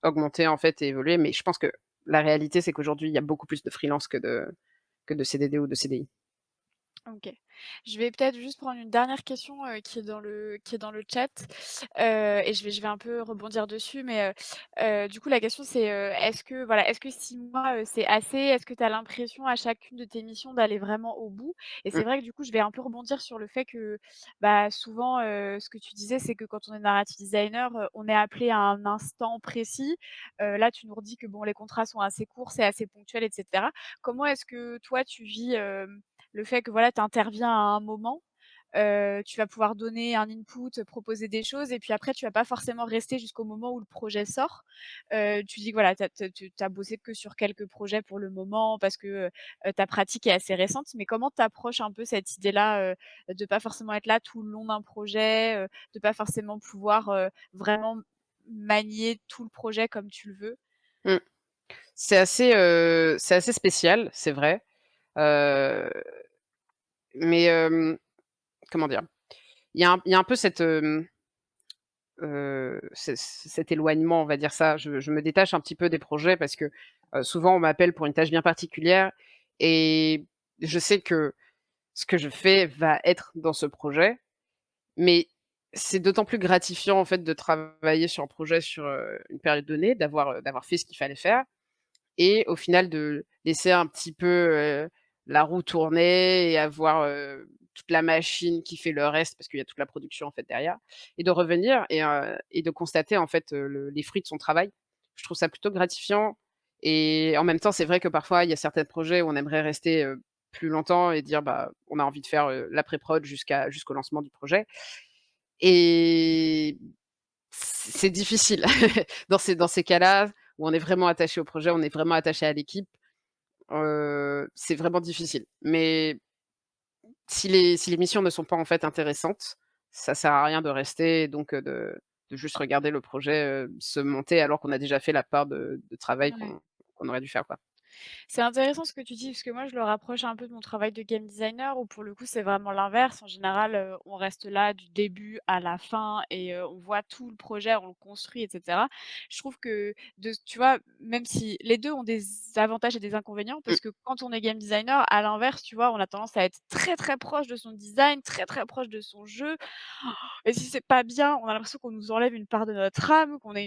augmenter en fait et évoluer. Mais je pense que la réalité, c'est qu'aujourd'hui, il y a beaucoup plus de freelance que de CDD ou de CDI. OK. Je vais peut-être juste prendre une dernière question, qui est dans le chat, et je vais un peu rebondir dessus, mais du coup, la question c'est, est-ce que voilà, est-ce que 6 mois, c'est assez? Est-ce que tu as l'impression à chacune de tes missions d'aller vraiment au bout? Et Mmh, c'est vrai que du coup, je vais un peu rebondir sur le fait que, bah, souvent, ce que tu disais, c'est que quand on est narrative designer, on est appelé à un instant précis. Là, tu nous redis que bon, les contrats sont assez courts, c'est assez ponctuel et cetera. Comment est-ce que toi, tu vis, le fait que voilà, tu interviens à un moment, tu vas pouvoir donner un input, proposer des choses et puis après tu vas pas forcément rester jusqu'au moment où le projet sort. Tu dis que voilà, tu as bossé que sur quelques projets pour le moment parce que, ta pratique est assez récente, mais comment tu approches un peu cette idée-là, de pas forcément être là tout le long d'un projet, de pas forcément pouvoir, vraiment manier tout le projet comme tu le veux? mmh. C'est assez spécial, c'est vrai, heu, mais comment dire? Il y a un peu cet éloignement, on va dire ça. Je me détache un petit peu des projets parce que, souvent on m'appelle pour une tâche bien particulière, et je sais que ce que je fais va être dans ce projet, mais c'est d'autant plus gratifiant, en fait, de travailler sur un projet sur, une période donnée, d'avoir fait ce qu'il fallait faire, et au final de laisser un petit peu, la roue tourner et avoir, toute la machine qui fait le reste, parce qu'il y a toute la production, en fait, derrière, et de revenir et de constater, en fait, les fruits de son travail. Je trouve ça plutôt gratifiant, et en même temps, c'est vrai que parfois, il y a certains projets où on aimerait rester, plus longtemps et dire: «Bah, on a envie de faire, l'après-prod jusqu'au lancement du projet», et c'est difficile. Dans ces cas-là, où on est vraiment attaché au projet, on est vraiment attaché à l'équipe, c'est vraiment difficile. Mais si les missions ne sont pas, en fait, intéressantes, ça sert à rien de rester, et donc de juste regarder le projet, se monter alors qu'on a déjà fait la part de travail Ouais. qu'on aurait dû faire, quoi. C'est intéressant ce que tu dis, parce que moi, je le rapproche un peu de mon travail de game designer où pour le coup, c'est vraiment l'inverse. En général, on reste là du début à la fin et on voit tout le projet, on le construit et cetera. Je trouve que tu vois, même si les 2 ont des avantages et des inconvénients, Mmh, parce que quand on est game designer, à l'inverse, tu vois, on a tendance à être très, très proche de son design, très, très proche de son jeu. Et si c'est pas bien, on a l'impression qu'on nous enlève une part de notre âme, qu'on a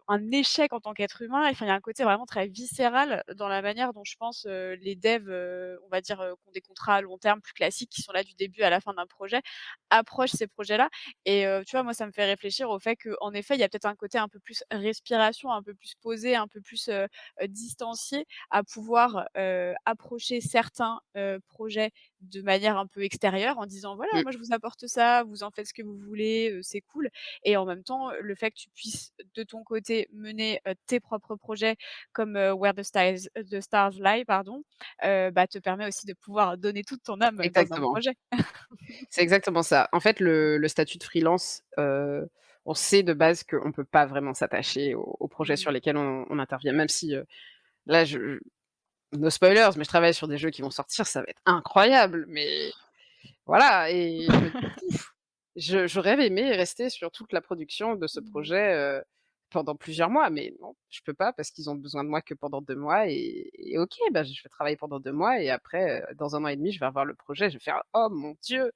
un échec en tant qu'être humain. Enfin, il y a un côté vraiment très viscéral dans la manière dont je pense, les devs, on va dire, qui ont des contrats à long terme plus classiques, qui sont là du début à la fin d'un projet, approchent ces projets-là. Et tu vois, moi, ça me fait réfléchir au fait qu'en effet, il y a peut-être un côté un peu plus respiration, un peu plus posé, un peu plus, distancié à pouvoir, approcher certains, projets de manière un peu extérieure en disant: «Voilà, mmh, moi je vous apporte ça, vous en faites ce que vous voulez, c'est cool». Et en même temps, le fait que tu puisses de ton côté mener, tes propres projets comme, Where the Stars Lie pardon, bah, te permet aussi de pouvoir donner toute ton âme dans un exactement. projet. C'est exactement ça. En fait, le statut de freelance, on sait de base qu'on peut pas vraiment s'attacher aux projets Mmh. sur lesquels on intervient, même si, là, no spoilers, mais je travaille sur des jeux qui vont sortir, ça va être incroyable, mais voilà, et je me dis: «Pouf, j'aurais aimé rester sur toute la production de ce Mmh. projet, pendant plusieurs mois, mais non, je peux pas parce qu'ils ont besoin de moi que pendant 2 mois, et OK, bah, je vais travailler pendant 2 mois, et après, dans 1 an et demi, je vais revoir le projet, je vais faire: «Oh mon Dieu!»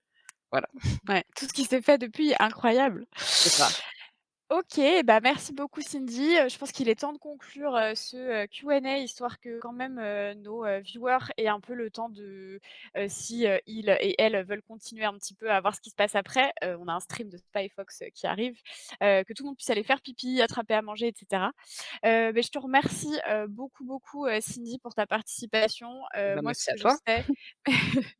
Voilà, Ouais, tout ce qui s'est fait depuis, incroyable. c'est ça. OK, bah, merci beaucoup Cindy. Je pense qu'il est temps de conclure, ce, Q&A histoire que quand même, nos, viewers aient un peu le temps de, si, ils et elles veulent continuer un petit peu à voir ce qui se passe après, on a un stream de Spy Fox, qui arrive, que tout le monde puisse aller faire pipi, attraper à manger et cetera. Beh, je te remercie, beaucoup, beaucoup, Cindy pour ta participation. Bah, Moi ce merci à que je toi. sais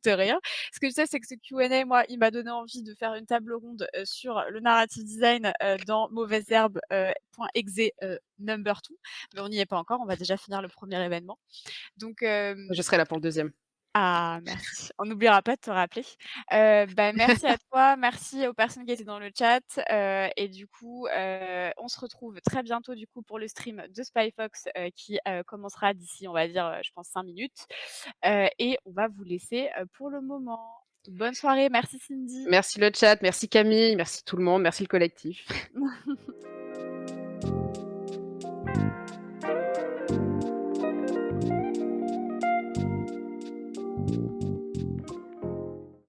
de rien. Ce que je sais, c'est que ce Q&A, moi, il m'a donné envie de faire une table ronde, sur le narrative design, dans mauvaises herbes, point .exe, number 2, mais on n'y est pas encore, on va déjà finir le premier événement. Donc Je serai là pour le deuxième. ah merci, on n'oubliera pas de te rappeler. Bah, merci à toi, merci aux personnes qui étaient dans le chat, et du coup, on se retrouve très bientôt du coup pour le stream de Spy Fox, qui, commencera d'ici on va dire, je pense 5 minutes, et on va vous laisser, pour le moment. Bonne soirée, merci Cindy. Merci le chat, merci Camille, merci tout le monde, merci le collectif.